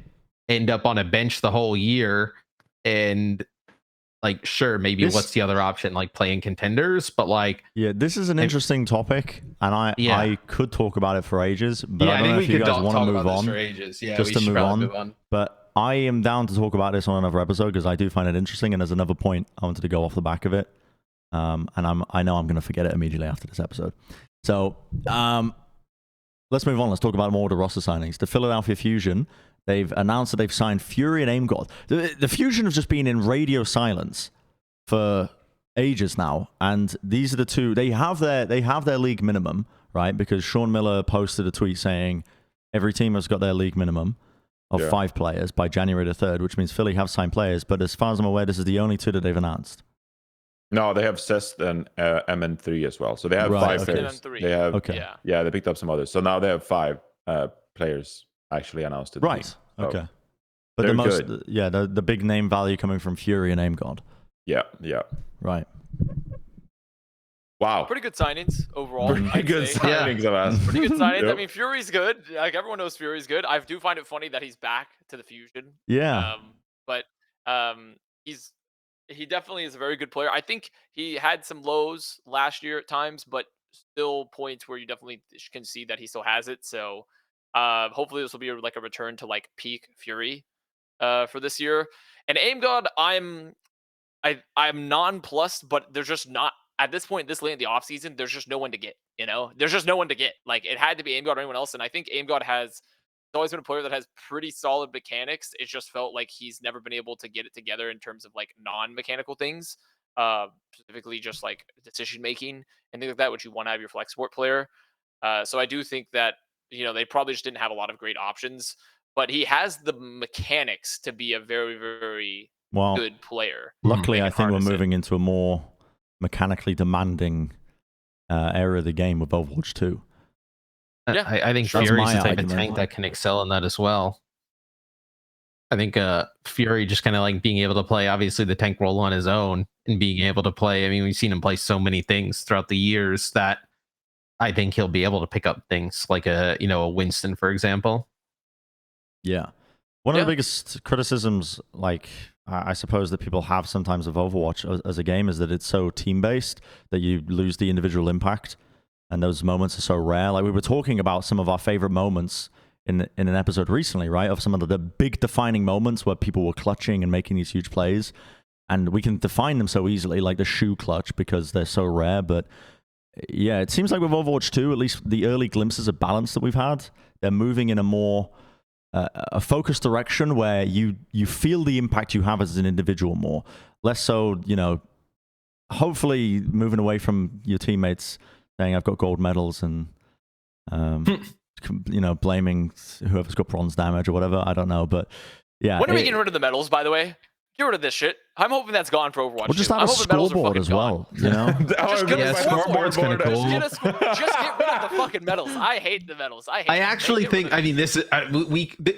end up on a bench the whole year, and like, sure, maybe what's the other option? Like playing contenders, but like, this is an interesting topic, and I could talk about it for ages, but I don't know if you guys want to move on. Just to move on. But I am down to talk about this on another episode, because I do find it interesting, and there's another point I wanted to go off the back of it, and I know I'm going to forget it immediately after this episode. So let's move on. Let's talk about more of the roster signings. The Philadelphia Fusion. They've announced that they've signed Fury and AimGod. The Fusion have just been in radio silence for ages now, and these are the two. They have their league minimum, right? Because Sean Miller posted a tweet saying every team has got their league minimum of 5 players by January the 3rd, which means Philly have signed players. But as far as I'm aware, this is the only 2 that they've announced. No, they have Cest and MN3 as well. So they have 5 players. They have they picked up some others. So now they have 5 players actually announced. Right. Okay. But the most, the big name value coming from Fury and AimGod. Yeah. Right. Wow. Pretty good signings overall. Pretty good signings, Pretty good signings. I mean, Fury's good. Like everyone knows Fury's good. I do find it funny that he's back to the Fusion. Yeah. But he definitely is a very good player. I think he had some lows last year at times, but still points where you definitely can see that he still has it. So hopefully this will be like a return to like peak Fury for this year. And AimGod, I'm nonplussed, but there's just not at this point, this late in the offseason, there's just no one to get. There's just no one to get. Like it had to be AimGod or anyone else. And I think AimGod has always been a player that has pretty solid mechanics. It just felt like he's never been able to get it together in terms of like non-mechanical things, specifically just like decision making and things like that, which you want to have your flex sport player. So I do think that they probably just didn't have a lot of great options, but he has the mechanics to be a very, very good player. Luckily, I think we're moving into a more mechanically demanding area of the game with Overwatch 2. Yeah, I think Fury's the type of tank that can excel in that as well. I think Fury just kind of like being able to play, obviously, the tank role on his own and being able to play. I mean, we've seen him play so many things throughout the years that I think he'll be able to pick up things like a Winston, for example. Yeah. One of the biggest criticisms, like I suppose that people have sometimes of Overwatch as a game is that it's so team-based that you lose the individual impact, and those moments are so rare. Like we were talking about some of our favorite moments in an episode recently, right? Of some of the big defining moments where people were clutching and making these huge plays, and we can define them so easily, like the shoe clutch, because they're so rare. But yeah, it seems like with Overwatch 2, at least the early glimpses of balance that we've had, they're moving in a more a focused direction where you feel the impact you have as an individual more, less so, hopefully moving away from your teammates saying I've got gold medals and blaming whoever's got bronze damage or whatever. I don't know, but yeah. When are we getting rid of the medals, by the way? Get rid of this shit. I'm hoping that's gone for Overwatch. We'll just have a scoreboard as well, Just get a scoreboard's kind of cool. Just get rid of the fucking medals. I hate the medals. I actually think, I mean, this is,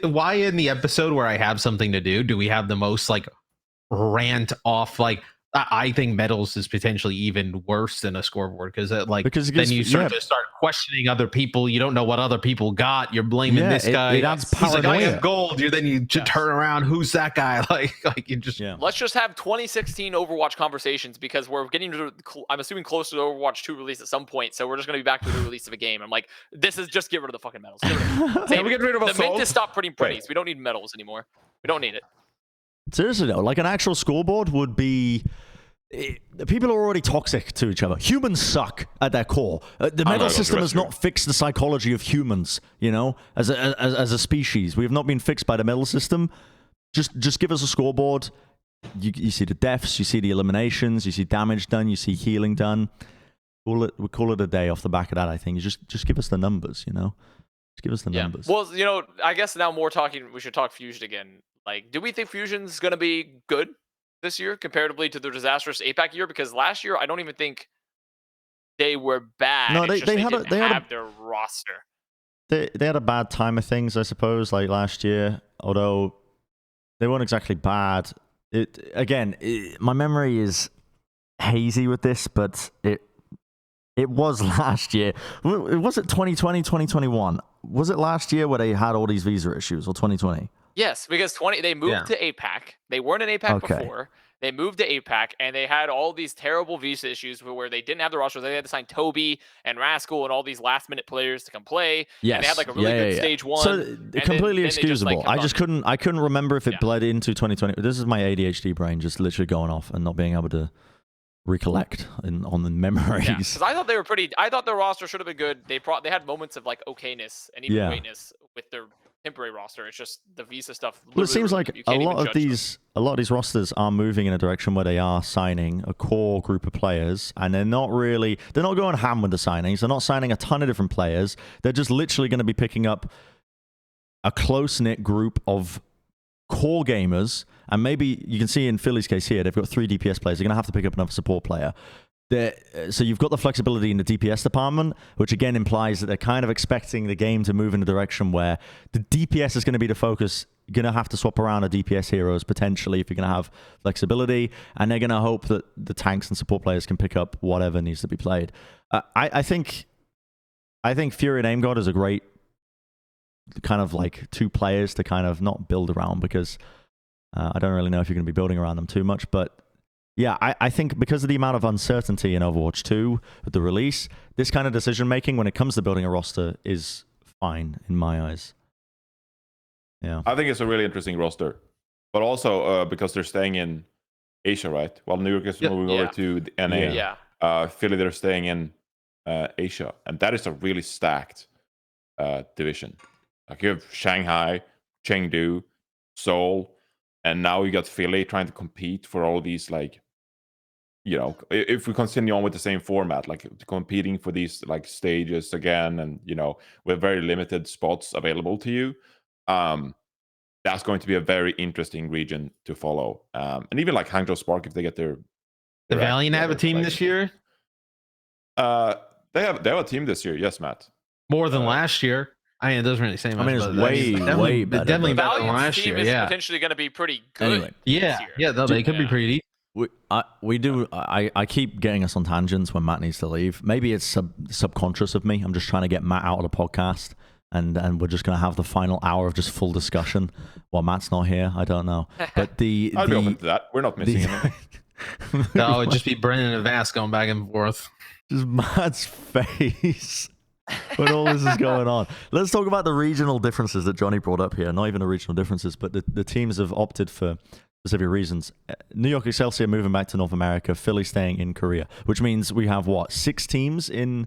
why in the episode where I have something to do we have the most, like, rant off, like, I think medals is potentially even worse than a scoreboard because then you just start questioning other people. You don't know what other people got. You're blaming this guy. It adds He's like, I paranoia. have gold. Then you turn around. Who's that guy? Like you just. Yeah. Let's just have 2016 Overwatch conversations because we're getting to, I'm assuming, close to the Overwatch 2 release at some point. So we're just going to be back to the release of a game. I'm like, this is just get rid of the fucking medals. Get rid of them. Can we get rid of the assault? mint is stop putting pretties. We don't need medals anymore. We don't need it. Seriously though, like an actual scoreboard would be. People are already toxic to each other. Humans suck at their core. The medal system has not fixed the psychology of humans, as a species. We have not been fixed by the medal system. Just give us a scoreboard. You see the deaths, you see the eliminations, you see damage done, you see healing done. We call it a day off the back of that, I think. Just give us the numbers, Just give us the numbers. Well, I guess now we should talk Fusion again. Like, do we think Fusion's going to be good this year comparatively to the disastrous APAC year? Because last year I don't even think they were bad. No, they didn't had have their roster. They had a bad time of things, I suppose, like last year. Although they weren't exactly bad. My memory is hazy with this, but it was last year. Was it 2020, 2021? Was it last year where they had all these visa issues, or 2020? Yes, because they moved to APAC. They weren't in APAC before. They moved to APAC, and they had all these terrible visa issues where they didn't have the rosters. They had to sign Toby and Rascal and all these last-minute players to come play. Yes. And they had like a really good stage one. So completely excusable. I couldn't remember if it bled into 2020. This is my ADHD brain just literally going off and not being able to recollect on the memories. Yeah, because I thought they were pretty. I thought their roster should have been good. They had moments of like okayness and even greatness with their temporary roster. It's just the visa stuff. Well, it seems like a lot of these rosters are moving in a direction where they are signing a core group of players, and they're not going ham with the signings. They're not signing a ton of different players. They're just literally going to be picking up a close-knit group of core gamers, and maybe you can see in Philly's case here, they've got 3 DPS players. They're going to have to pick up another support player. So you've got the flexibility in the DPS department, which again implies that they're kind of expecting the game to move in a direction where the DPS is going to be the focus. You're going to have to swap around the DPS heroes potentially if you're going to have flexibility, and they're going to hope that the tanks and support players can pick up whatever needs to be played. I think Fury AimGod is a great kind of like 2 players to kind of not build around, because I don't really know if you're going to be building around them too much, but yeah, I think because of the amount of uncertainty in Overwatch 2 with the release, this kind of decision-making when it comes to building a roster is fine in my eyes. Yeah, I think it's a really interesting roster, but also because they're staying in Asia, right? While New York is moving over to the NA, Philly, they're staying in Asia, and that is a really stacked division. Like you have Shanghai, Chengdu, Seoul, and now you got Philly trying to compete for all these, like, if we continue on with the same format, like competing for these like stages again, and with very limited spots available to you, that's going to be a very interesting region to follow. And even like Hangzhou Spark, if they get their Valiant have a team this year. They have a team this year. Yes, Matt. More than last year. It doesn't really say much. It's way better. Definitely better than Valiant's last team year. is Yeah, potentially going to be pretty good. Anyway. They could be pretty deep. We do. I keep getting us on tangents when Matt needs to leave. Maybe it's subconscious of me. I'm just trying to get Matt out of the podcast and we're just going to have the final hour of just full discussion while Matt's not here. I don't know. But I'd be open to that. We're not missing anything. No, it'd just be Bren and Avast going back and forth. Just Matt's face when all this is going on. Let's talk about the regional differences that Johnny brought up here. Not even the regional differences, but the teams have opted for specific reasons. New York Excelsior moving back to North America, Philly staying in Korea, which means we have, what, 6 teams in...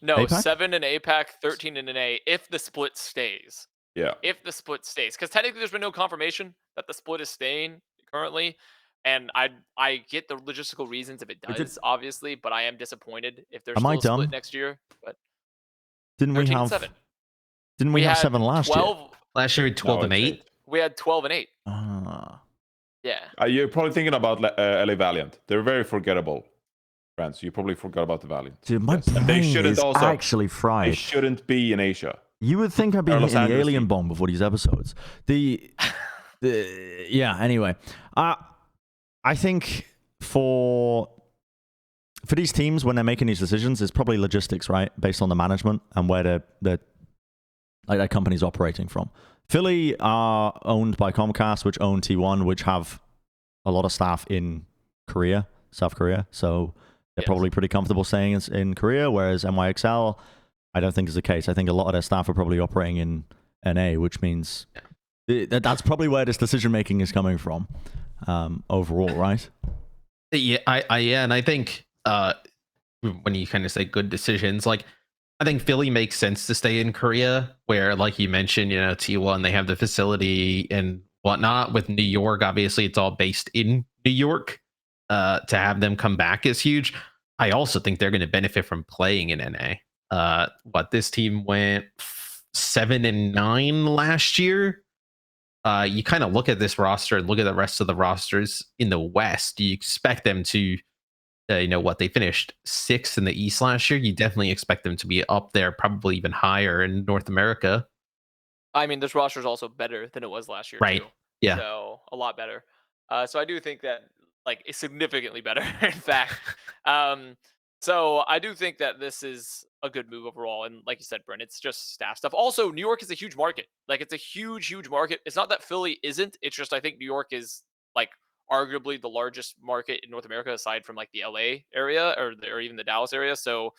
No, APAC? 7 in APAC, 13 in NA, if the split stays. Yeah. If the split stays. Because technically there's been no confirmation that the split is staying currently. And I get the logistical reasons if it does, obviously, but I am disappointed if there's still a split next year. But didn't we have 7? Didn't we have 7 last 12, year? Last year we had 12 and 8. We had 12 and 8. Yeah. You're probably thinking about LA Valiant. They're very forgettable. France, you probably forgot about the Valiant. Dude, my brain is actually fried. They shouldn't be in Asia. You would think I'd be hitting the alien bomb before these episodes. Yeah, anyway. I think for these teams, when they're making these decisions, it's probably logistics, right? Based on the management and where their company's operating from. Philly are owned by Comcast, which own T1, which have a lot of staff in Korea, South Korea. So they're probably pretty comfortable staying in Korea, whereas NYXL, I don't think is the case. I think a lot of their staff are probably operating in NA, which means that's probably where this decision-making is coming from overall, right? Yeah, and I think when you kind of say good decisions, like I think Philly makes sense to stay in Korea, where, like you mentioned, T1, they have the facility and whatnot. With New York, obviously, it's all based in New York. To have them come back is huge. I also think they're going to benefit from playing in NA. This team went 7-9 last year. You kind of look at this roster and look at the rest of the rosters in the West. You expect them to, they finished 6th in the East last year. You definitely expect them to be up there, probably even higher in North America. I mean, this roster is also better than it was last year, right? Too. Yeah. So a lot better. So I do think that, it's significantly better, in fact. So I do think that this is a good move overall. And like you said, Bren, it's just staff stuff. Also, New York is a huge market. It's a huge, huge market. It's not that Philly isn't. It's just I think New York is arguably the largest market in North America, aside from the LA area or even the Dallas area. So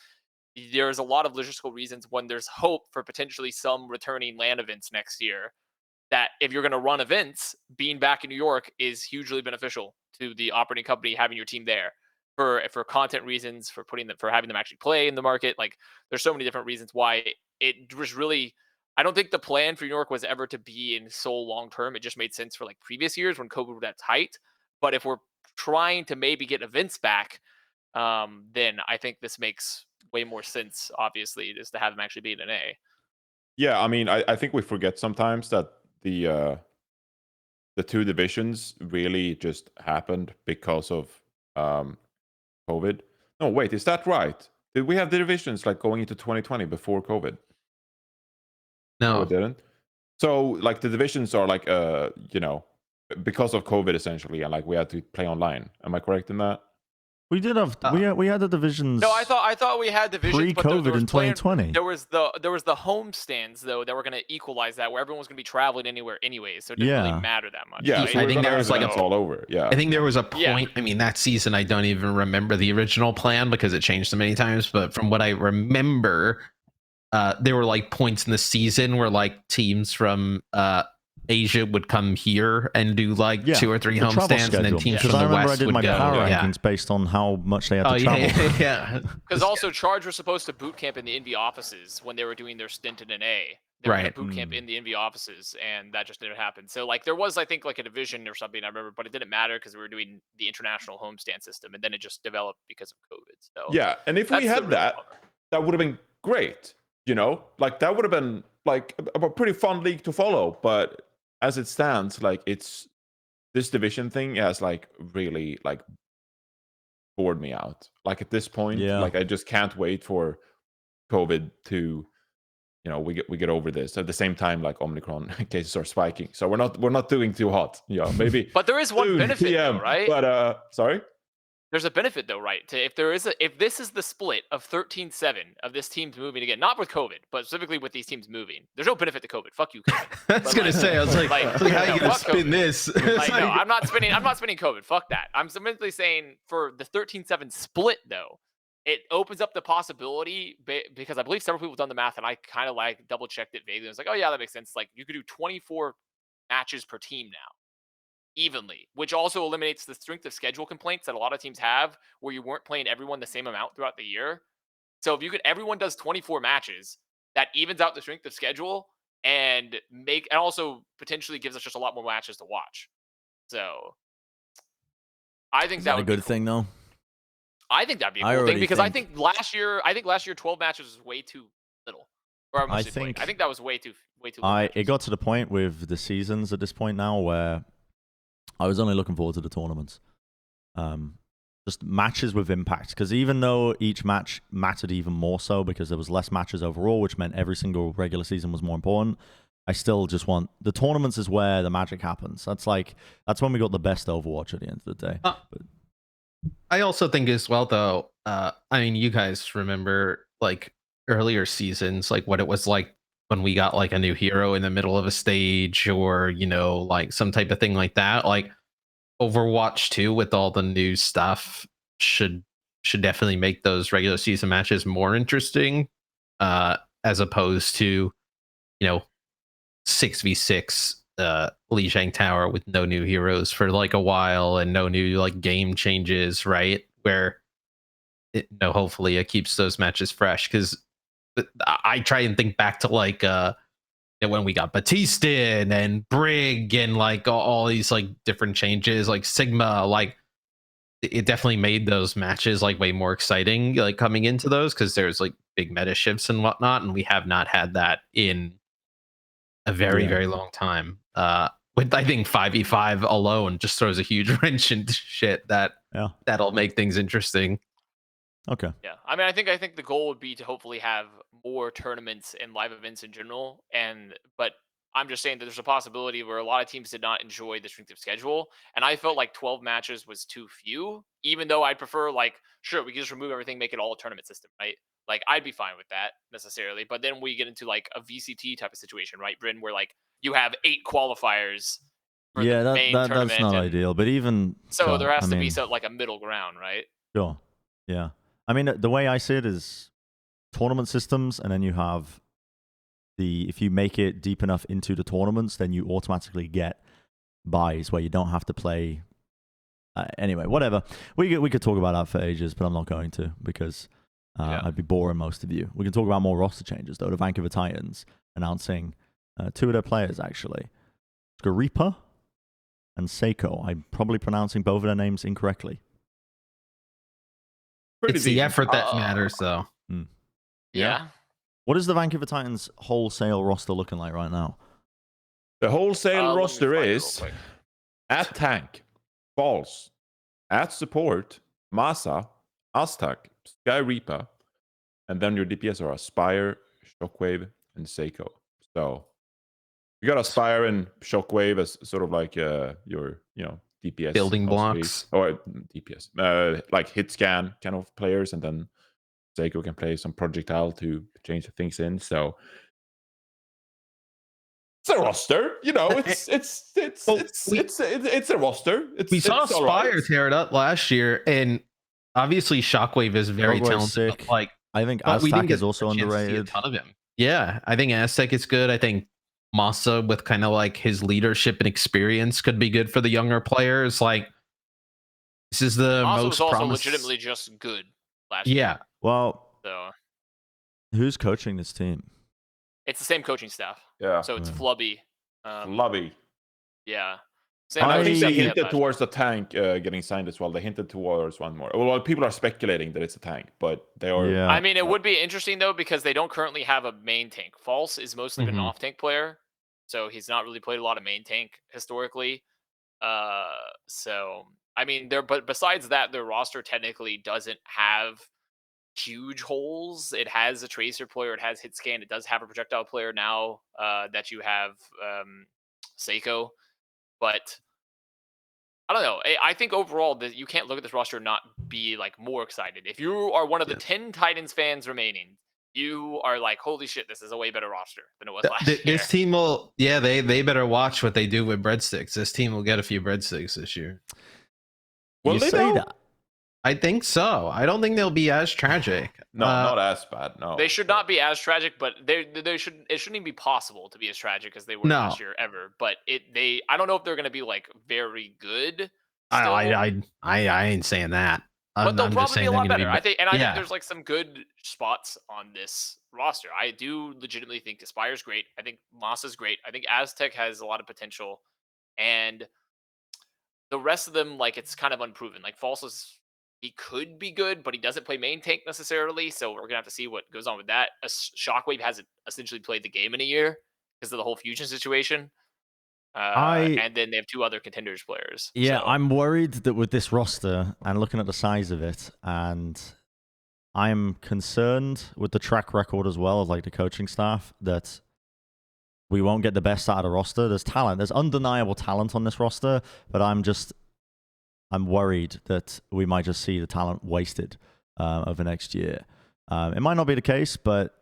there's a lot of logistical reasons when there's hope for potentially some returning LAN events next year. That if you're going to run events, being back in New York is hugely beneficial to the operating company having your team there for content reasons, for having them actually play in the market. There's so many different reasons why it was really. I don't think the plan for New York was ever to be in Seoul long term. It just made sense for previous years when COVID was that tight. But if we're trying to maybe get events back, then I think this makes way more sense. Obviously, just to have them actually be in an A. Yeah, I mean, I think we forget sometimes that the 2 divisions really just happened because of COVID. No, wait, is that right? Did we have the divisions going into 2020 before COVID? No, it didn't. So the divisions are because of COVID essentially, and we had to play online. Am I correct in that? We did have we had the divisions. No, I thought we had divisions pre-COVID in 2020. There was the home stands though that were going to equalize that, where everyone was going to be traveling anywhere anyways, so it didn't really matter that much. Yeah, right? so I think there was all over. Yeah, I think there was a point. Yeah. I mean, that season I don't even remember the original plan because it changed so many times. But from what I remember, there were points in the season where teams from Asia would come here and do 2 or 3 home stands, and then teams from the West would go. I did my power rankings based on how much they had to travel. Yeah. Because also Charge were supposed to boot camp in the Envy offices when they were doing their stint in an A. They were going to boot camp in the Envy offices, and that just didn't happen. So there was I think a division or something I remember, but it didn't matter because we were doing the international homestand system, and then it just developed because of COVID. So yeah, and if we had that would have been great. That would have been a pretty fun league to follow, but as it stands, it's this division thing has really bored me out. At this point, I just can't wait for COVID to, we get over this. At the same time, Omicron cases are spiking, so we're not doing too hot. Maybe. But there is one benefit, though, right? But sorry. There's a benefit though, right? If this is the split of 13-7 of this team's moving again, not with COVID, but specifically with these teams moving, there's no benefit to COVID. Fuck you, COVID. I was gonna say, I was like, how are you gonna spin COVID. this? Like, no, I'm not spinning COVID. Fuck that. I'm simply saying for the 13-7 split though, it opens up the possibility because I believe several people have done the math, and I kind of like double checked it vaguely. I was like, oh yeah, that makes sense. Like you could do 24 matches per team now. Evenly, which also eliminates the strength of schedule complaints that a lot of teams have where you weren't playing everyone the same amount throughout the year. So if everyone does 24 matches, that evens out the strength of schedule and also potentially gives us just a lot more matches to watch. So I think that would be a good thing though. I think that'd be a cool thing because I think last year 12 matches was way too little. Or I think that was way too little. It got to the point with the seasons at this point now where I was only looking forward to the tournaments. Just matches with impact. Because even though each match mattered even more so because there was less matches overall, which meant every single regular season was more important, I still just want... The tournaments is where the magic happens. That's when we got the best Overwatch at the end of the day. I also think as well, though, I mean, you guys remember, like, earlier seasons, like, what it was like when we got like a new hero in the middle of a stage or, you know, like some type of thing like that. Like Overwatch 2 with all the new stuff should definitely make those regular season matches more interesting, as opposed to, you know, 6v6 Lijiang Tower with no new heroes for like a while and no new like game changes, right? Where hopefully it keeps those matches fresh, because I try and think back to like when we got Batista and Brig and like all these like different changes, like Sigma, like it definitely made those matches like way more exciting, like coming into those, because there's like big meta shifts and whatnot, and we have not had that in a very long time. With I think 5v5 alone just throws a huge wrench into shit that'll make things interesting. Okay. Yeah, I mean, I think the goal would be to hopefully have more tournaments and live events in general, but I'm just saying that there's a possibility where a lot of teams did not enjoy the strength of schedule, and I felt like 12 matches was too few, even though I'd prefer, like, sure, we can just remove everything, make it all a tournament system, right? Like, I'd be fine with that necessarily, but then we get into like a VCT type of situation, right, Bren, where like you have 8 qualifiers for the main tournament. That's not ideal, but even so there has to be like a middle ground, right? Sure. Yeah. I mean, the way I see it is tournament systems, and then you have if you make it deep enough into the tournaments, then you automatically get buys where you don't have to play. Anyway, whatever. We could talk about that for ages, but I'm not going to, because I'd be boring most of you. We can talk about more roster changes, though. The Vancouver Titans announcing 2 of their players, actually. Skairipa and Seicoe. I'm probably pronouncing both of their names incorrectly. It's the effort that matters, though. Yeah. What is the Vancouver Titans wholesale roster looking like right now? The wholesale roster is at tank, False, at support, Masa, Aztec, Skairipa, and then your DPS are Aspire, Shockwave, and Seicoe. So you got Aspire and Shockwave as sort of like your DPS building blocks, or DPS like hit scan kind of players, and then Seicoe can play some projectile to change things in. So it's a roster, you know. It's a roster. We saw Aspire tear it up last year, and obviously Shockwave is very talented. Like, I think Aztec is also underrated. A ton of him. Yeah, I think Aztec is good. I think Masa, with kind of like his leadership and experience, could be good for the younger players. Like, this is the Masa most was also legitimately just good last year. Yeah. Well, so who's coaching this team? It's the same coaching staff. Yeah. So it's Flubby. Flubby. Yeah. I think they hinted towards the tank getting signed as well. They hinted towards one more. Well, people are speculating that it's a tank, but they are. Yeah. I mean, it would be interesting, though, because they don't currently have a main tank. False is mostly been an off-tank player, so he's not really played a lot of main tank historically. So, I mean, but besides that, their roster technically doesn't have huge holes. It has a tracer player, it has hit scan, it does have a projectile player now that you have Seicoe, but I don't know. I think overall that you can't look at this roster and not be like more excited. If you are one of the 10 Titans fans remaining, you are like, holy shit, this is a way better roster than it was last year. This team will, they better watch what they do with breadsticks. This team will get a few breadsticks this year. Will you they say though? that? I think so. I don't think they'll be as tragic. No, not as bad. No, they should not be as tragic, but it shouldn't even be possible to be as tragic as they were last year ever. But I don't know if they're going to be like very good. I ain't saying that. But they'll probably be a lot better. I think think there's like some good spots on this roster. I do legitimately think Aspire's great. I think Moss is great. I think Aztec has a lot of potential, and the rest of them, like, it's kind of unproven. Like False he could be good, but he doesn't play main tank necessarily. So we're gonna have to see what goes on with that. Shockwave hasn't essentially played the game in a year because of the whole fusion situation. And then they have 2 other contenders players. Yeah, so. I'm worried that with this roster and looking at the size of it, and I'm concerned with the track record as well of like the coaching staff, that we won't get the best out of the roster. There's talent. There's undeniable talent on this roster, but I'm worried that we might just see the talent wasted over next year. It might not be the case, but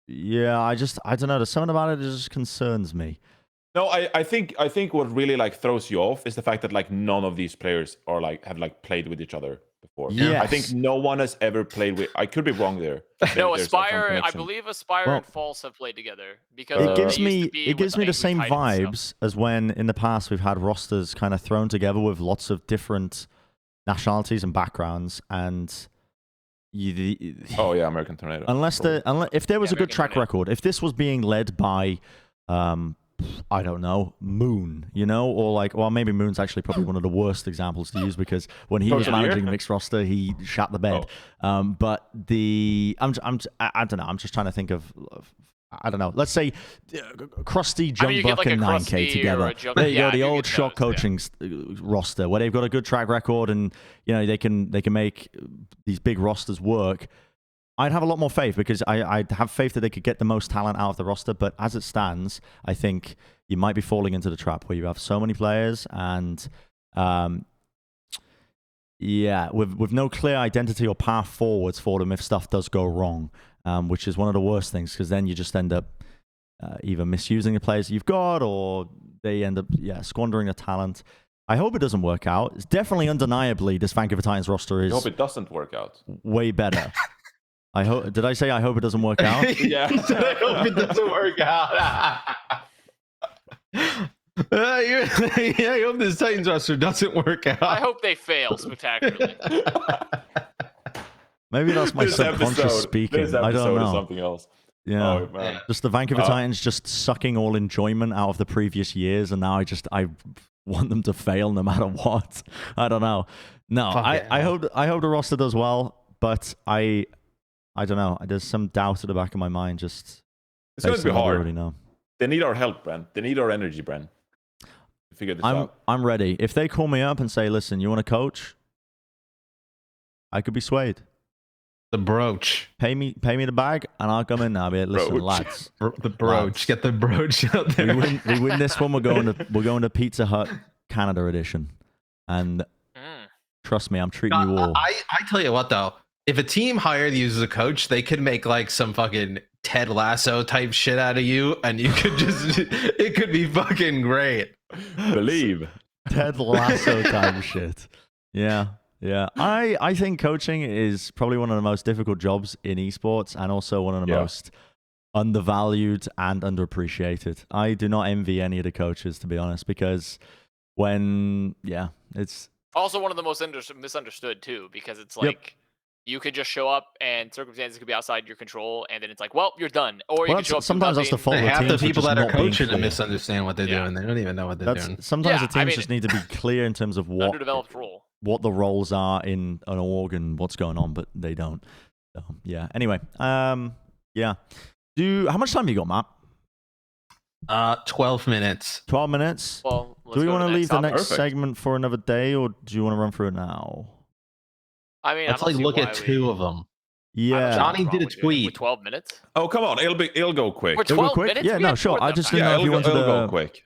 yeah, I don't know. There's something about it that just concerns me. No, I think what really like throws you off is the fact that like none of these players are like have like played with each other before. Yes. I think no one has ever played with. I could be wrong there. No, There's, like, Aspire. I believe Aspire and False have played together because it gives me the same vibes as when in the past we've had rosters kind of thrown together with lots of different nationalities and backgrounds, and American Tornado. Unless if there was a good track record, if this was being led by I don't know, Moon, or like, well, maybe Moon's actually probably one of the worst examples to use because when he was managing mixed roster, he shat the bed. But I don't know. I'm just trying to think of I don't know. Let's say Krusty, Jungbuck, and 9K together. There you go, the old shot coaching roster where they've got a good track record and they can make these big rosters work. I'd have a lot more faith because I'd have faith that they could get the most talent out of the roster. But as it stands, I think you might be falling into the trap where you have so many players and, with no clear identity or path forwards for them if stuff does go wrong, which is one of the worst things because then you just end up either misusing the players you've got or they end up squandering the talent. I hope it doesn't work out. It's definitely undeniably this Vancouver Titans roster is. I hope it doesn't work out. Way better. Did I say I hope it doesn't work out? Yeah. I hope it doesn't work out. I hope this Titans roster doesn't work out. I hope they fail spectacularly. Maybe that's my subconscious speaking. I don't know. Something else. Yeah. Oh, man. Just the Vancouver Titans just sucking all enjoyment out of the previous years, and now I want them to fail no matter what. I don't know. No, I hope the roster does well, but I don't know. There's some doubt at the back of my mind. Just it's going to be hard. Already know. They need our help, Bren. They need our energy, Bren. To figure this out. I'm ready. If they call me up and say, "Listen, you want to coach?" I could be swayed. The brooch. Pay me the bag, and I'll come in now. Listen, lads. The brooch. Lads. Get the brooch out there. We win this one. We're going to Pizza Hut Canada edition, and trust me, I'm treating you all. I tell you what though. If a team hired you as a coach, they could make like some fucking Ted Lasso type shit out of you, and you could it could be fucking great. Believe. Ted Lasso type shit. Yeah. I think coaching is probably one of the most difficult jobs in esports and also one of the most undervalued and underappreciated. I do not envy any of the coaches, to be honest, because it's also one of the most misunderstood too, because it's like you could just show up and circumstances could be outside your control, and then it's like, well, you're done. Or you can show up. Sometimes that's the fault of the teams. Half the people that are coaching to misunderstand what they're doing. They don't even know what they're doing. Sometimes the teams just need to be clear in terms of underdeveloped role. What the roles are in an org and what's going on, but they don't. So, yeah. Anyway, how much time you got, Matt? 12 minutes. 12 minutes? Well, do we want to leave the next segment for another day, or do you want to run through it now? I mean, let's look at two of them. Yeah, Johnny did a tweet. With 12 minutes. Oh, come on, it'll go quick. For 12 minutes? Yeah, no, sure. I just didn't know if you wanted to go quick.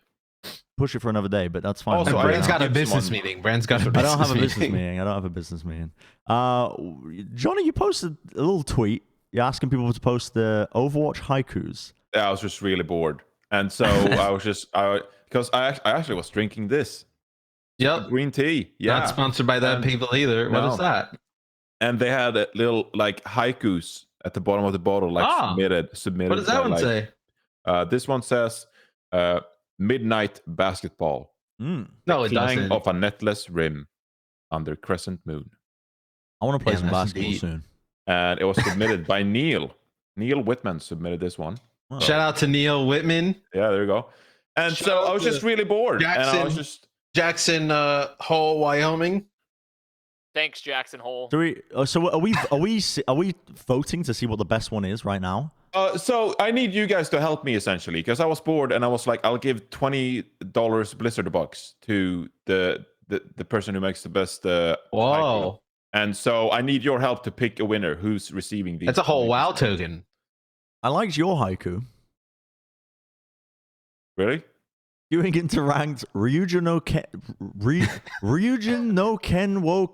push it for another day, but that's fine. Also, Bren's got a business meeting. Bren's got a business I don't have a business meeting. meeting. I don't have a business meeting. Johnny, you posted a little tweet. You're asking people to post the Overwatch haikus. Yeah, I was just really bored, and so I was just because I actually was drinking this. Yep. Green tea. Yeah. Not sponsored by that people either. What No. is that? And they had a little like haikus at the bottom of the bottle, like submitted. What does that one say? This one says, "Midnight basketball." Mm. No, it Clang doesn't. of a netless rim under crescent moon. I want to play Damn, some that's basketball deep. soon. And it was submitted by Neil. Neil Whitman submitted this one. Wow. Shout out to Neil Whitman, Yeah, there you go. And Shout so out I was to just really bored. And I Jackson. was just Jackson Hole, Wyoming. Thanks, Jackson Hole. Do we? So are we voting to see what the best one is right now? so I need you guys to help me essentially because I was bored and I was like, I'll give $20 Blizzard bucks to the person who makes the best. Whoa, haiku. And so I need your help to pick a winner who's receiving these. that's a whole WoW token. I liked your haiku. Really? Queuing into ranked Ryujin no Ken wo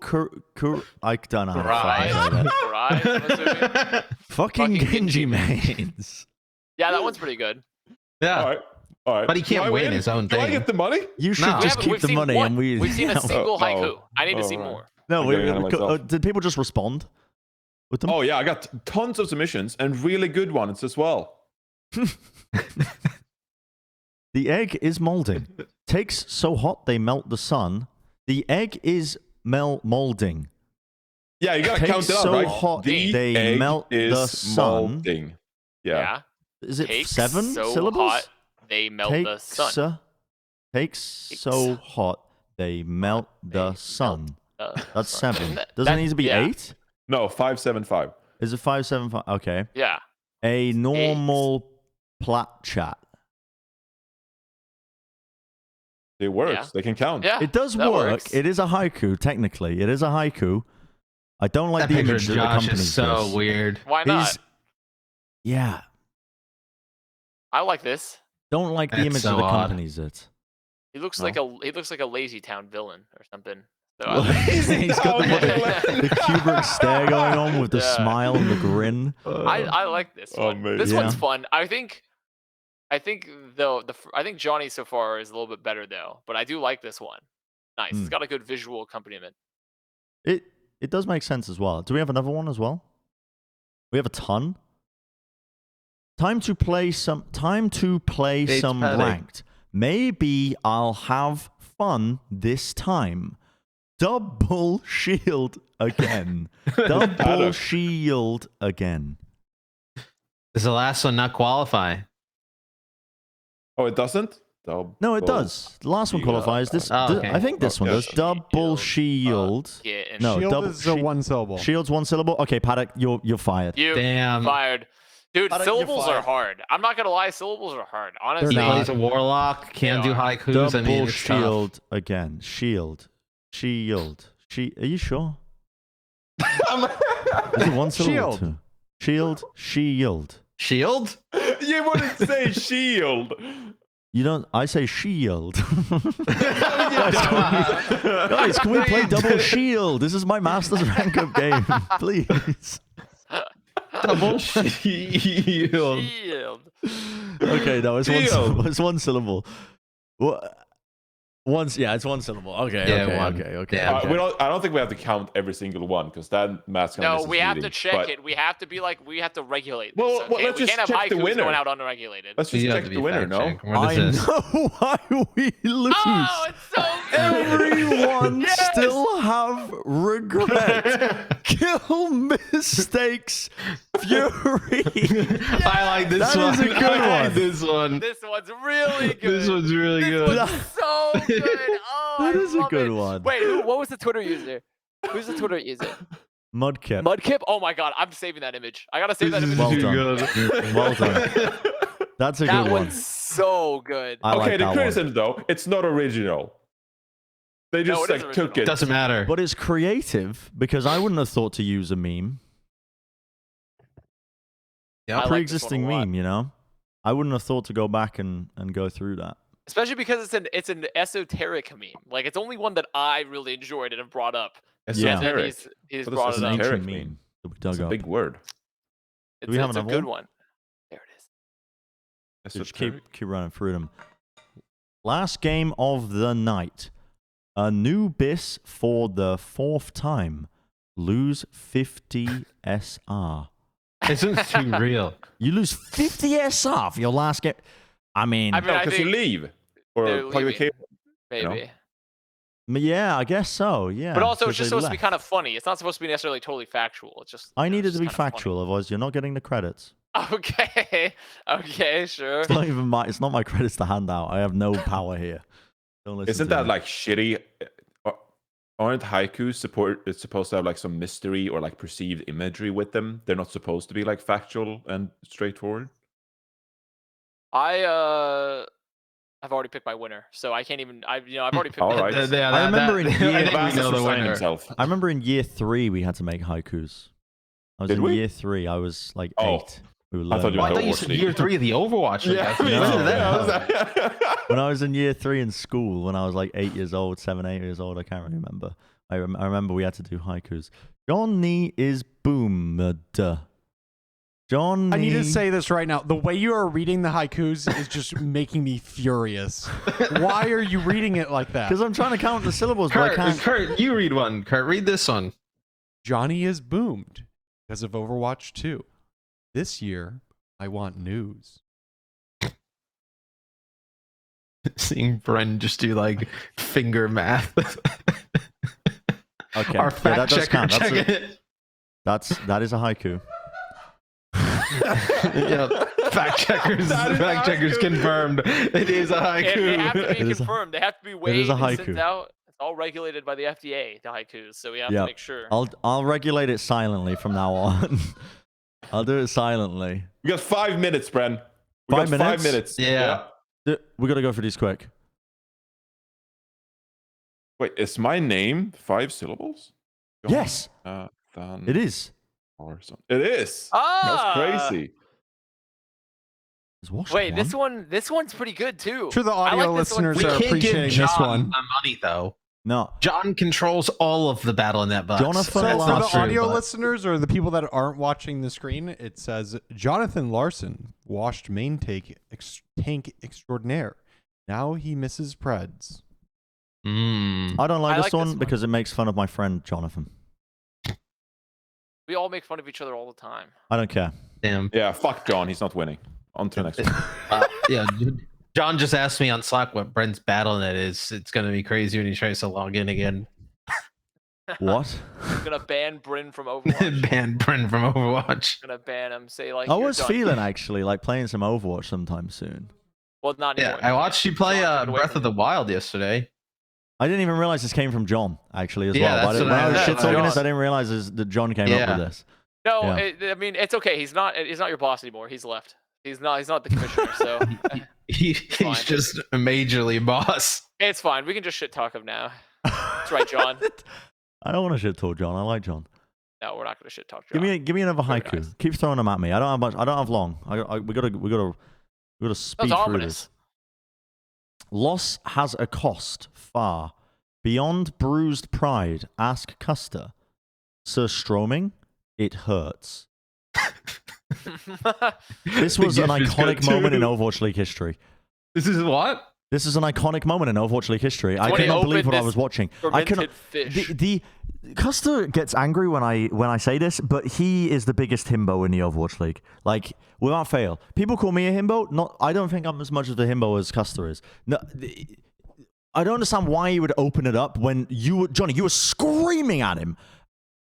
I don't know how to Rise. fucking say that. Rise, I'm assuming. Fucking Genji mains. Yeah, that one's pretty good. Yeah, All right. but he can't Do I win his own Do I thing. get the money? You should No. just keep we've the seen money one. and we. We've seen a single Oh, haiku. I need to see right. more. No, I'm getting ahead of myself. did people just respond with them? Oh yeah, I got tons of submissions and really good ones as well. The egg is molding. Takes so hot they melt the sun. The egg is molding. Yeah, you gotta Takes count it out, so right? hot The they egg melt is the sun. molding. Yeah. Is it Takes 7 so syllables? hot, they melt the sun. Takes so hot they melt the sun. That's 7. Does it need to be 8? No, 575. Is it 575? Okay. Yeah. A normal Plat Chat. It works. Yeah. They can count. Yeah. It does that work. works. It is a haiku, technically. It is a haiku. I don't like That the picture image of that Josh accompanies is so this. weird. Why not? Yeah. I like this. Don't like the That's image so that odd. accompanies it. He looks like a Lazy Town villain or something. So Well, he's got the Kubrick stare going on with the smile and the grin. I like this one. man. This Yeah. one's fun. I think though I think Johnny so far is a little bit better though, but I do like this one. Nice. It's got a good visual accompaniment. It does make sense as well. Do we have another one as well? We have a ton. Time to play some ranked. Maybe I'll have fun this time. Double shield again. Double shield again. Does the last one not qualify? Oh, it doesn't? No, it does. The last one qualifies. This, okay. I think this one does. Double shield. No, Shield double is a one syllable. Shield's 1 syllable. Okay, Paddock, you're fired. You Damn. fired. Dude, Paddock, you're syllables are fired. hard. I'm not gonna lie, syllables are hard. Honestly. He They're plays a warlock, can do They are. haikus. Double I mean, it's shield tough. again. Shield. Are you sure? Is it 1 syllable? Shield. 2? Shield. Shield. Shield? You wouldn't say shield. You don't. I say shield. Guys, can we play double shield? This is my master's rank up game, please. Double shield. Shield. Okay, no, it's 1 Shield. syllable. It's 1 syllable. What? It's 1 syllable. Okay, Yeah, okay, one. okay. Yeah. I don't think we have to count every single one because that math's gonna No, miss we us have to reading, check but it. We have to be like, we have to regulate this. Well, Okay? let's we just can't have check the haikus winner. going out unregulated. Let's just You have check to the be winner, fact no? check. What is I this? know why we lose. Oh, it's so good. Everyone Yes! still have regret. Kill mistakes. Fury. I like this That one. is a good I like one. this one. This one's really good. This one's really This good. one's so good. Oh, That I is a love good it. one. Wait, what was the Twitter user? Who's the Twitter user? Mudkip. Mudkip? Oh my god, I'm saving that image. I gotta save that This image. is Well too done. good. Well done. That's a That good one. one's so good. I like Okay, the that one. criticism though, it's not original. They No, just it is like took original. it. Doesn't matter. But it's creative because I wouldn't have thought to use a meme. Yeah, I like this Pre-existing one a lot. meme, you know? I wouldn't have thought to go back and go through that. Especially because it's an esoteric meme. Like it's only one that I really enjoyed and have brought up. Esoteric. He's brought it up. Esoteric meme. It's a big word. It's a good one. There it is. Just keep running through them. Last game of the night. Anubis for the 4th time. Lose 50 SR. Isn't too real. You lose 50 SR for your last game. I mean, because you leave or play the cable. Maybe. Yeah, I guess so. Yeah. But also, it's just supposed to be kind of funny. It's not supposed to be necessarily totally factual. It's just. I needed to be factual, otherwise you're not getting the credits. Okay. Okay. Sure. It's not even my. It's not my credits to hand out. I have no power here. Don't listen. Isn't that like shitty? Aren't haikus it's supposed to have like some mystery or like perceived imagery with them? They're not supposed to be like factual and straightforward. I've already picked my winner, so I can't even. I've already picked. All right. I remember in himself. I remember in year 3 we had to make haikus. I was in year 3. I was like 8. We were I thought you said year 3 of the Overwatch. When I was in year 3 in school, when I was like 8 years old, 7, 8 years old, I can't remember. I remember we had to do haikus. Johnny is boomed. Johnny. I need to say this right now. The way you are reading the haikus is just making me furious. Why are you reading it like that? Because I'm trying to count the syllables, Kurt, but I can't. Kurt, you read one. Kurt, read this one. Johnny is boomed because of Overwatch 2. This year, I want news. Seeing Bren just do like finger math. Okay, Our fact checker that is a haiku. Yeah, fact checkers confirmed. It is a haiku. They have to be confirmed. They have to be weighed and sent out. It's all regulated by the FDA, the haikus, so we have to make sure. I'll regulate it silently from now on. I'll do it silently. We got 5 minutes, Bren. 5 minutes? 5 minutes. Yeah. We gotta go for these quick. Wait, is my name 5 syllables? Yes. It is. Larsson. It is. Ah! That's crazy. Wait, this one's pretty good too. Sure, the audio listeners are appreciating this one. Money though. No. John controls all of the Battle.net bucks. Jonathan for the audio listeners or the people that aren't watching the screen, it says Jonathan Larsson washed main tank extraordinaire. Now he misses Preds. I don't like this one because it makes fun of my friend Jonathan. We all make fun of each other all the time. I don't care. Damn. Yeah, fuck John. He's not winning. On to the next one. Yeah, John just asked me on Slack what Brent's Battle.net is. It's going to be crazy when he tries to log in again. What? I'm going to ban Bren from Overwatch. Ban Bren from Overwatch. I'm going to ban him. Say like. I was feeling actually like playing some Overwatch sometime soon. Well, not anymore. Yeah, I watched you play Breath of the Wild yesterday. I didn't even realize this came from John, actually, as well. But when I was shit talking this, I didn't realize that John came up with this. No, I mean, it's okay. He's not your boss anymore. He's left. He's not the commissioner, so he's just a majorly boss. It's fine. We can just shit talk him now. That's right, John. I don't want to shit talk John. I like John. No, we're not going to shit talk John. Give me another haiku. Nice. Keep throwing them at me. I don't have much. I don't have long. We gotta speed through this. Loss has a cost far beyond bruised pride. Ask Custer. Sir Stroming, it hurts. This was an iconic moment in Overwatch League history. This is what? This is an iconic moment in Overwatch League history. I cannot believe what I was watching. I cannot. The Custer gets angry when I say this, but he is the biggest himbo in the Overwatch League. Like, without fail. People call me a himbo. I don't think I'm as much of a himbo as Custer is. No, I don't understand why he would open it up when Johnny, you were screaming at him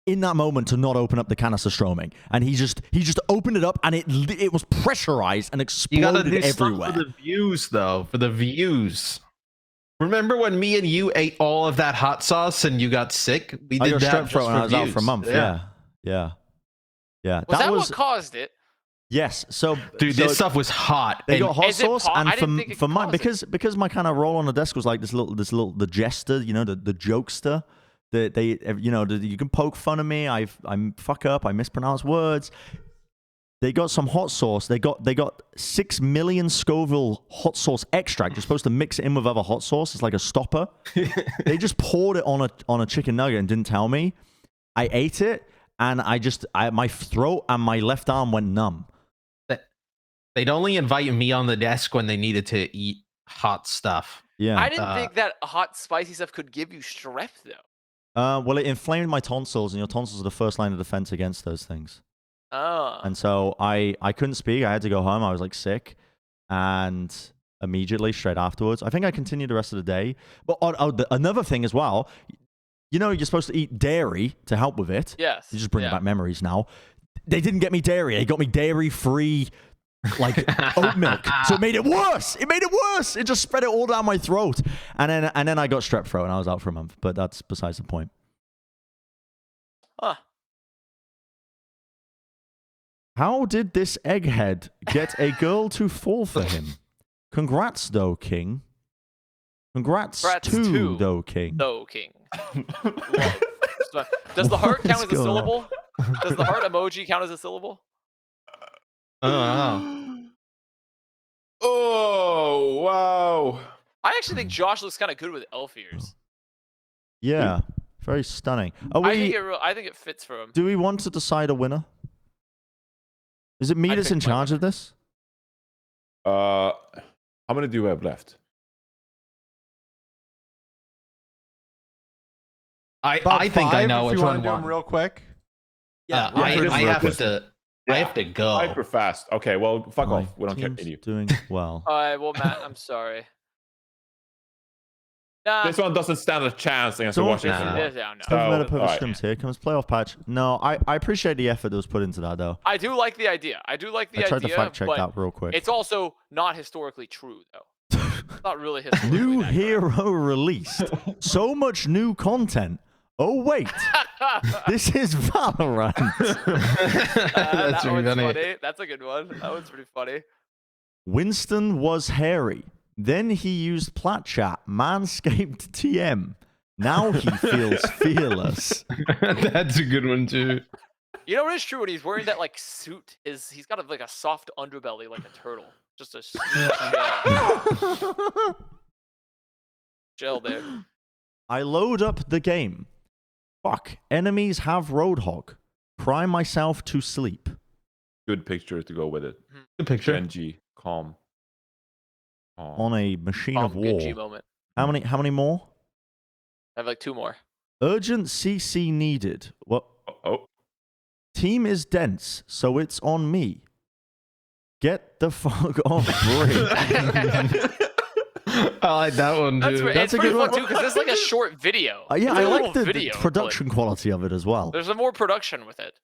in that moment to not open up the canister Stroming, and he just opened it up, and it was pressurized and exploded everywhere. You gotta do for the views, though. For the views. Remember when me and you ate all of that hot sauce and you got sick? We did that strep throat and I was out for a month. Yeah. Was that what caused it? Yes. So, dude, this stuff was hot. They got hot sauce, and for mine, because my kind of role on the desk was like this little the jester, the jokester. You can poke fun of me. I fuck up. I mispronounce words. They got some hot sauce. They got 6 million Scoville hot sauce extract. You're supposed to mix it in with other hot sauce. It's like a stopper. They just poured it on a chicken nugget and didn't tell me. I ate it, and my throat and my left arm went numb. They'd only invite me on the desk when they needed to eat hot stuff. Yeah. I didn't think that hot, spicy stuff could give you strep, though. Well, it inflamed my tonsils, and your tonsils are the first line of defense against those things. Oh. And so I couldn't speak. I had to go home. I was like sick, and immediately, straight afterwards, I think I continued the rest of the day. But another thing as well, you're supposed to eat dairy to help with it. Yes. You just bring back memories now. They didn't get me dairy. They got me dairy-free, like oat milk. So it made it worse. It just spread it all down my throat. And then I got strep throat, and I was out for a month. But that's besides the point. Huh. How did this egghead get a girl to fall for him? Congrats, though, King. Congrats to though, King. Though, King. Does the heart count as a syllable? Does the heart emoji count as a syllable? Oh, Oh, wow. I actually think Josh looks kind of good with elf ears. Yeah, very stunning. I think it fits for him. Do we want to decide a winner? Is it me that's in charge of this? How many do we have left? I think I know which one do them real quick. Yeah, I have to go. Hyper fast. Okay, well, fuck off. We don't care. Doing well. All right, well, Matt, I'm sorry. Nah. This one doesn't stand a chance against the Washington one. Here comes playoff patch. No, I appreciate the effort that was put into that, though. I do like the idea. I tried to fact check that real quick. It's also not historically true, though. It's not really historically New hero released. So much new content. Oh, wait. This is Valorant. That's really funny. That's a good one. That one's pretty funny. Winston was hairy. Then he used Plat Chat, Manscaped TM. Now he feels fearless. That's a good one, too. You know what is true? When he's wearing that like suit, he's got like a soft underbelly like a turtle. Just a gel there. I load up the game. Fuck. Enemies have Roadhog. Cry myself to sleep. Good picture to go with it. Good picture. Genji, calm. On a machine of war. Genji moment. How many more? I have like 2 more. Urgent CC needed. What? Oh. Team is dense, so it's on me. Get the fuck off break. I like that one, dude. That's a good one too, because it's like a short video. Yeah, I like the video, production quality of it as well. There's more production with it.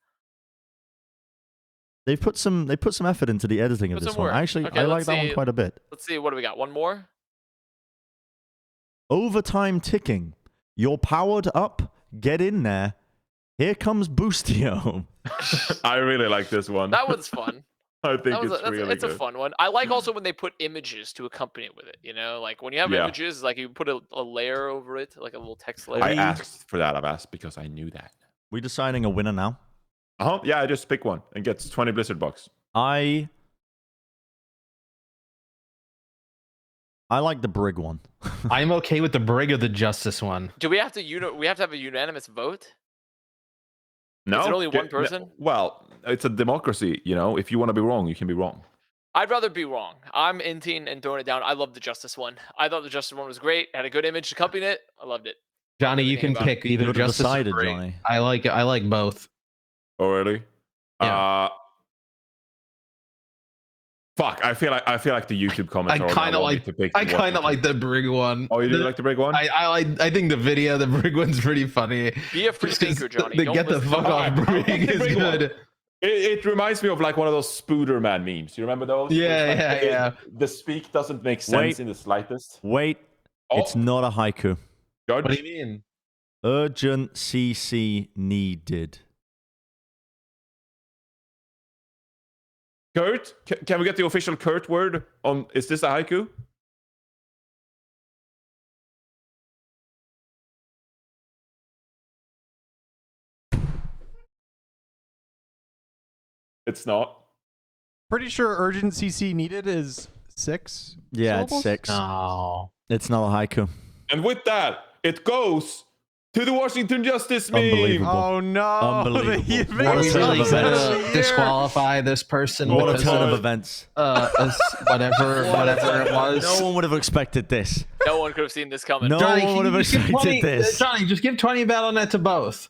They put some effort into the editing of this one. Actually, I like that one quite a bit. Let's see, what do we got? One more? Overtime ticking. You're powered up. Get in there. Here comes Boostio. I really like this one. That one's fun. I think it's a fun one. I like also when they put images to accompany it with it. You know, like when you have images, like you put a layer over it, like a little text layer. I asked for that. I've asked because I knew that. We deciding a winner now? Yeah, I just pick one and gets 20 Blizzard bucks. I like the Brig one. I'm okay with the Brig or the Justice one. Do we have to have a unanimous vote? No. Is it only one person? Well, it's a democracy, you know. If you want to be wrong, you can be wrong. I'd rather be wrong. I'm inting and throwing it down. I love the Justice one. I thought the Justice one was great. Had a good image to accompany it. I loved it. Johnny, you can pick either Justice or Brig. Johnny. I like both. Oh, really? Yeah. Fuck, I feel like the YouTube comments I kind of like the Brig one. Oh, you do like the Brig one? I think the video, the Brig one's pretty funny. Be a free thinker, Johnny. The get the fuck off Brig is good. It reminds me of like one of those Spooderman memes. You remember those? Yeah. The speak doesn't make sense in the slightest. Wait, it's not a haiku. George? What do you mean? Urgent CC needed. Kurt, can we get the official Kurt word on? Is this a haiku? It's not. Pretty sure urgent CC needed is 6. Yeah, syllables? it's 6. Oh. It's not a haiku. And with that, it goes to the Washington Justice meme. Unbelievable. Oh no! Unbelievable. The What Are a we turn really of gonna events. disqualify this person? What a because turn of of, events. whatever it was. No one would have expected this. No one could have seen this coming. No Johnny, one would can have you just give expected 20 this. Johnny, just give 20 Battle.net to both.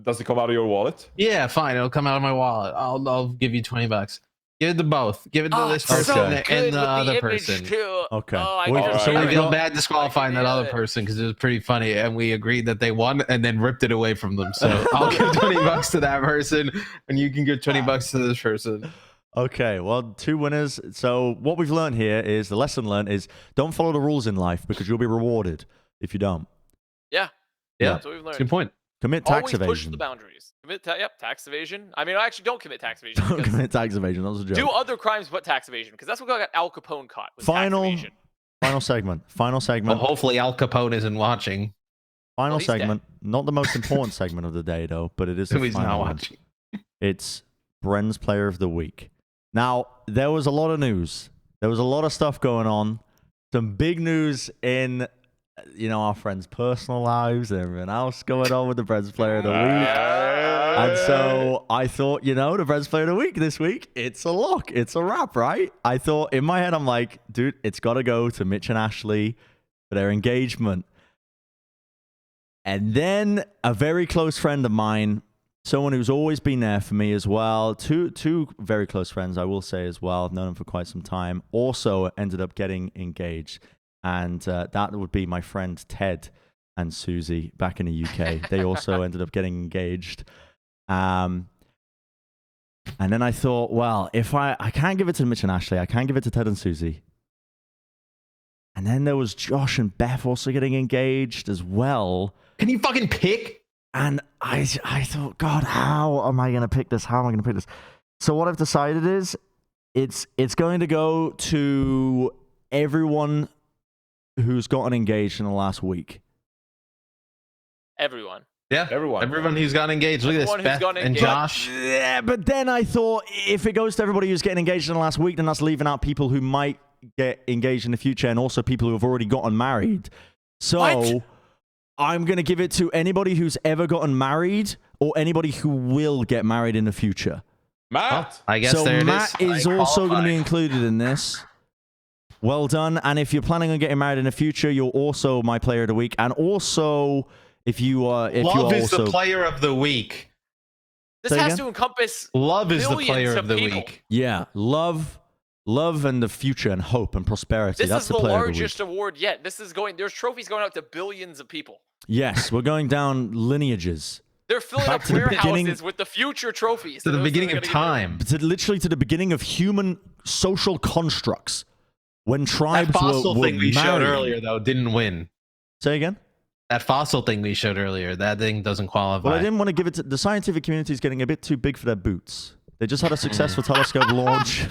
Does it come out of your wallet? Yeah, fine. It'll come out of my wallet. I'll give you $20. Give it to both. Give it to this person so and good the with other image person. Too. Okay. Oh, I Wait, can so hear I we it. feel got- bad disqualifying that other person because it was pretty funny, and we agreed that they won and then ripped it away from them. So I'll give $20 to that person, and you can give $20 to this person. Okay, well, 2 winners. So what we've learned here is, the lesson learned is, don't follow the rules in life because you'll be rewarded if you don't. Yeah. Yeah, That's what we've that's a learned. good point. Commit tax Always push evasion. the boundaries. Yep, tax evasion. I mean, actually, don't commit tax evasion. Don't because commit tax evasion. That was a joke. do other crimes but tax evasion, because that's what got Al Capone caught. Was Final- tax evasion. Final segment. Final Well, segment. hopefully Al Capone isn't watching. Final he's dead. segment. Not the most important segment of the day, though, but it is So the he's final not one. watching. It's Bren's Player of the Week. Now, there was a lot of news. There was a lot of stuff going on. Some big news in, our friends' personal lives and everything else going on with the Bren's Player of the Week. And so I thought, the Bren's Player of the Week this week, it's a lock. It's a wrap, right? I thought, in my head, I'm like, dude, it's got to go to Mitch and Ashley for their engagement. And then a very close friend of mine, someone who's always been there for me as well, two very close friends, I will say as well, I've known them for quite some time, also ended up getting engaged. And that would be my friend Ted and Susie back in the UK. They also ended up getting engaged. And then I thought, well, if I can't give it to Mitch and Ashley, I can't give it to Ted and Susie. And then there was Josh and Beth also getting engaged as well. Can you fucking pick? And I thought, God, how am I going to pick this? How am I going to pick this? So what I've decided is it's going to go to everyone who's gotten engaged in the last week. Everyone. Yeah, everyone who's gotten engaged. Look at Everyone this, who's Beth gotten and engaged. Josh. Yeah, but then I thought, if it goes to everybody who's getting engaged in the last week, then that's leaving out people who might get engaged in the future and also people who have already gotten married. So What? I'm going to give it to anybody who's ever gotten married or anybody who will get married in the future. Matt. I guess So there it Matt is I also going to qualify. be included in this. Well done. And if you're planning on getting married in the future, you're also my player of the week. And also, if you are Love is also the player of the week. This Say has again? to encompass Love is the billions player of the people. week. yeah, love and the future and hope and prosperity. This That's is the the player of the largest week. award yet. There's trophies going out to billions of people. Yes, we're going down lineages. They're filling Back up to the warehouses beginning- with the future trophies. To the Those beginning that are of gonna time. Literally to the beginning of human social constructs. When That tribes fossil were thing we showed married. earlier, though, didn't win. Say again? That fossil thing we showed earlier, that thing doesn't qualify. Well, I didn't want to give it to the scientific community is getting a bit too big for their boots. They just had a successful telescope launch.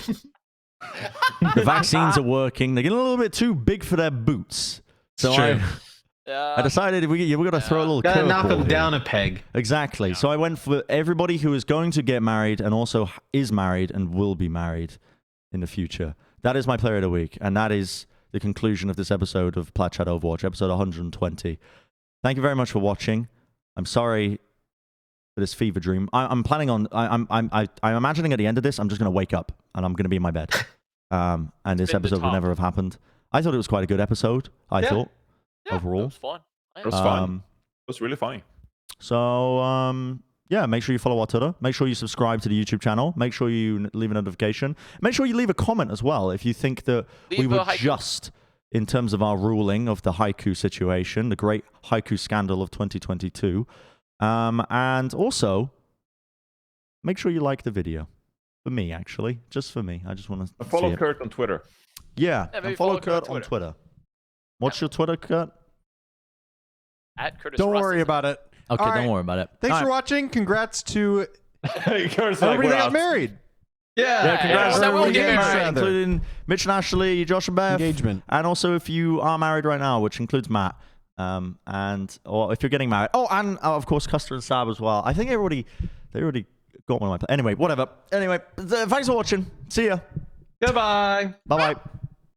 The vaccines are working. They're getting a little bit too big for their boots. So It's true. be- I decided we're going to throw a little Gotta knock curveball them here. down a peg. Exactly. So I went for everybody who is going to get married and also is married and will be married in the future. That is my player of the week. And that is the conclusion of this episode of Plat Chat Overwatch, episode 120. Thank you very much for watching. I'm sorry for this fever dream. I'm planning on, I'm imagining at the end of this, I'm just going to wake up and I'm going to be in my bed. And this been the episode would top. never have happened. I thought it was quite a good episode, I Yeah. thought, Yeah, overall. It was fun. It was fun. It was really funny. So, yeah, make sure you follow our Twitter. Make sure you subscribe to the YouTube channel. Make sure you leave a notification. Make sure you leave a comment as well if you think that we Leave a were haiku. just, in terms of our ruling of the haiku situation, the great haiku scandal of 2022. And also, make sure you like the video. For me, actually. Just for me. I just want to Follow see it. Kurt on Twitter. Yeah, maybe and follow follow Kurt Kurt on on Twitter. What's your Twitter, Kurt? At Curtis Don't worry Russell. about it. Okay, All don't right. worry about it. Thanks All for right. watching. Congrats to Kurt's like, everybody we're that got out. married. Yeah, congrats yeah. to That will everyone get getting married. married, including Mitch and Ashley, Josh and Beth. Engagement. And also if you are married right now, which includes Matt, or if you're getting married. Oh, and of course Custer and Sab as well. I think they already got one of my. Anyway, whatever. Anyway, thanks for watching. See ya. Goodbye. Bye bye.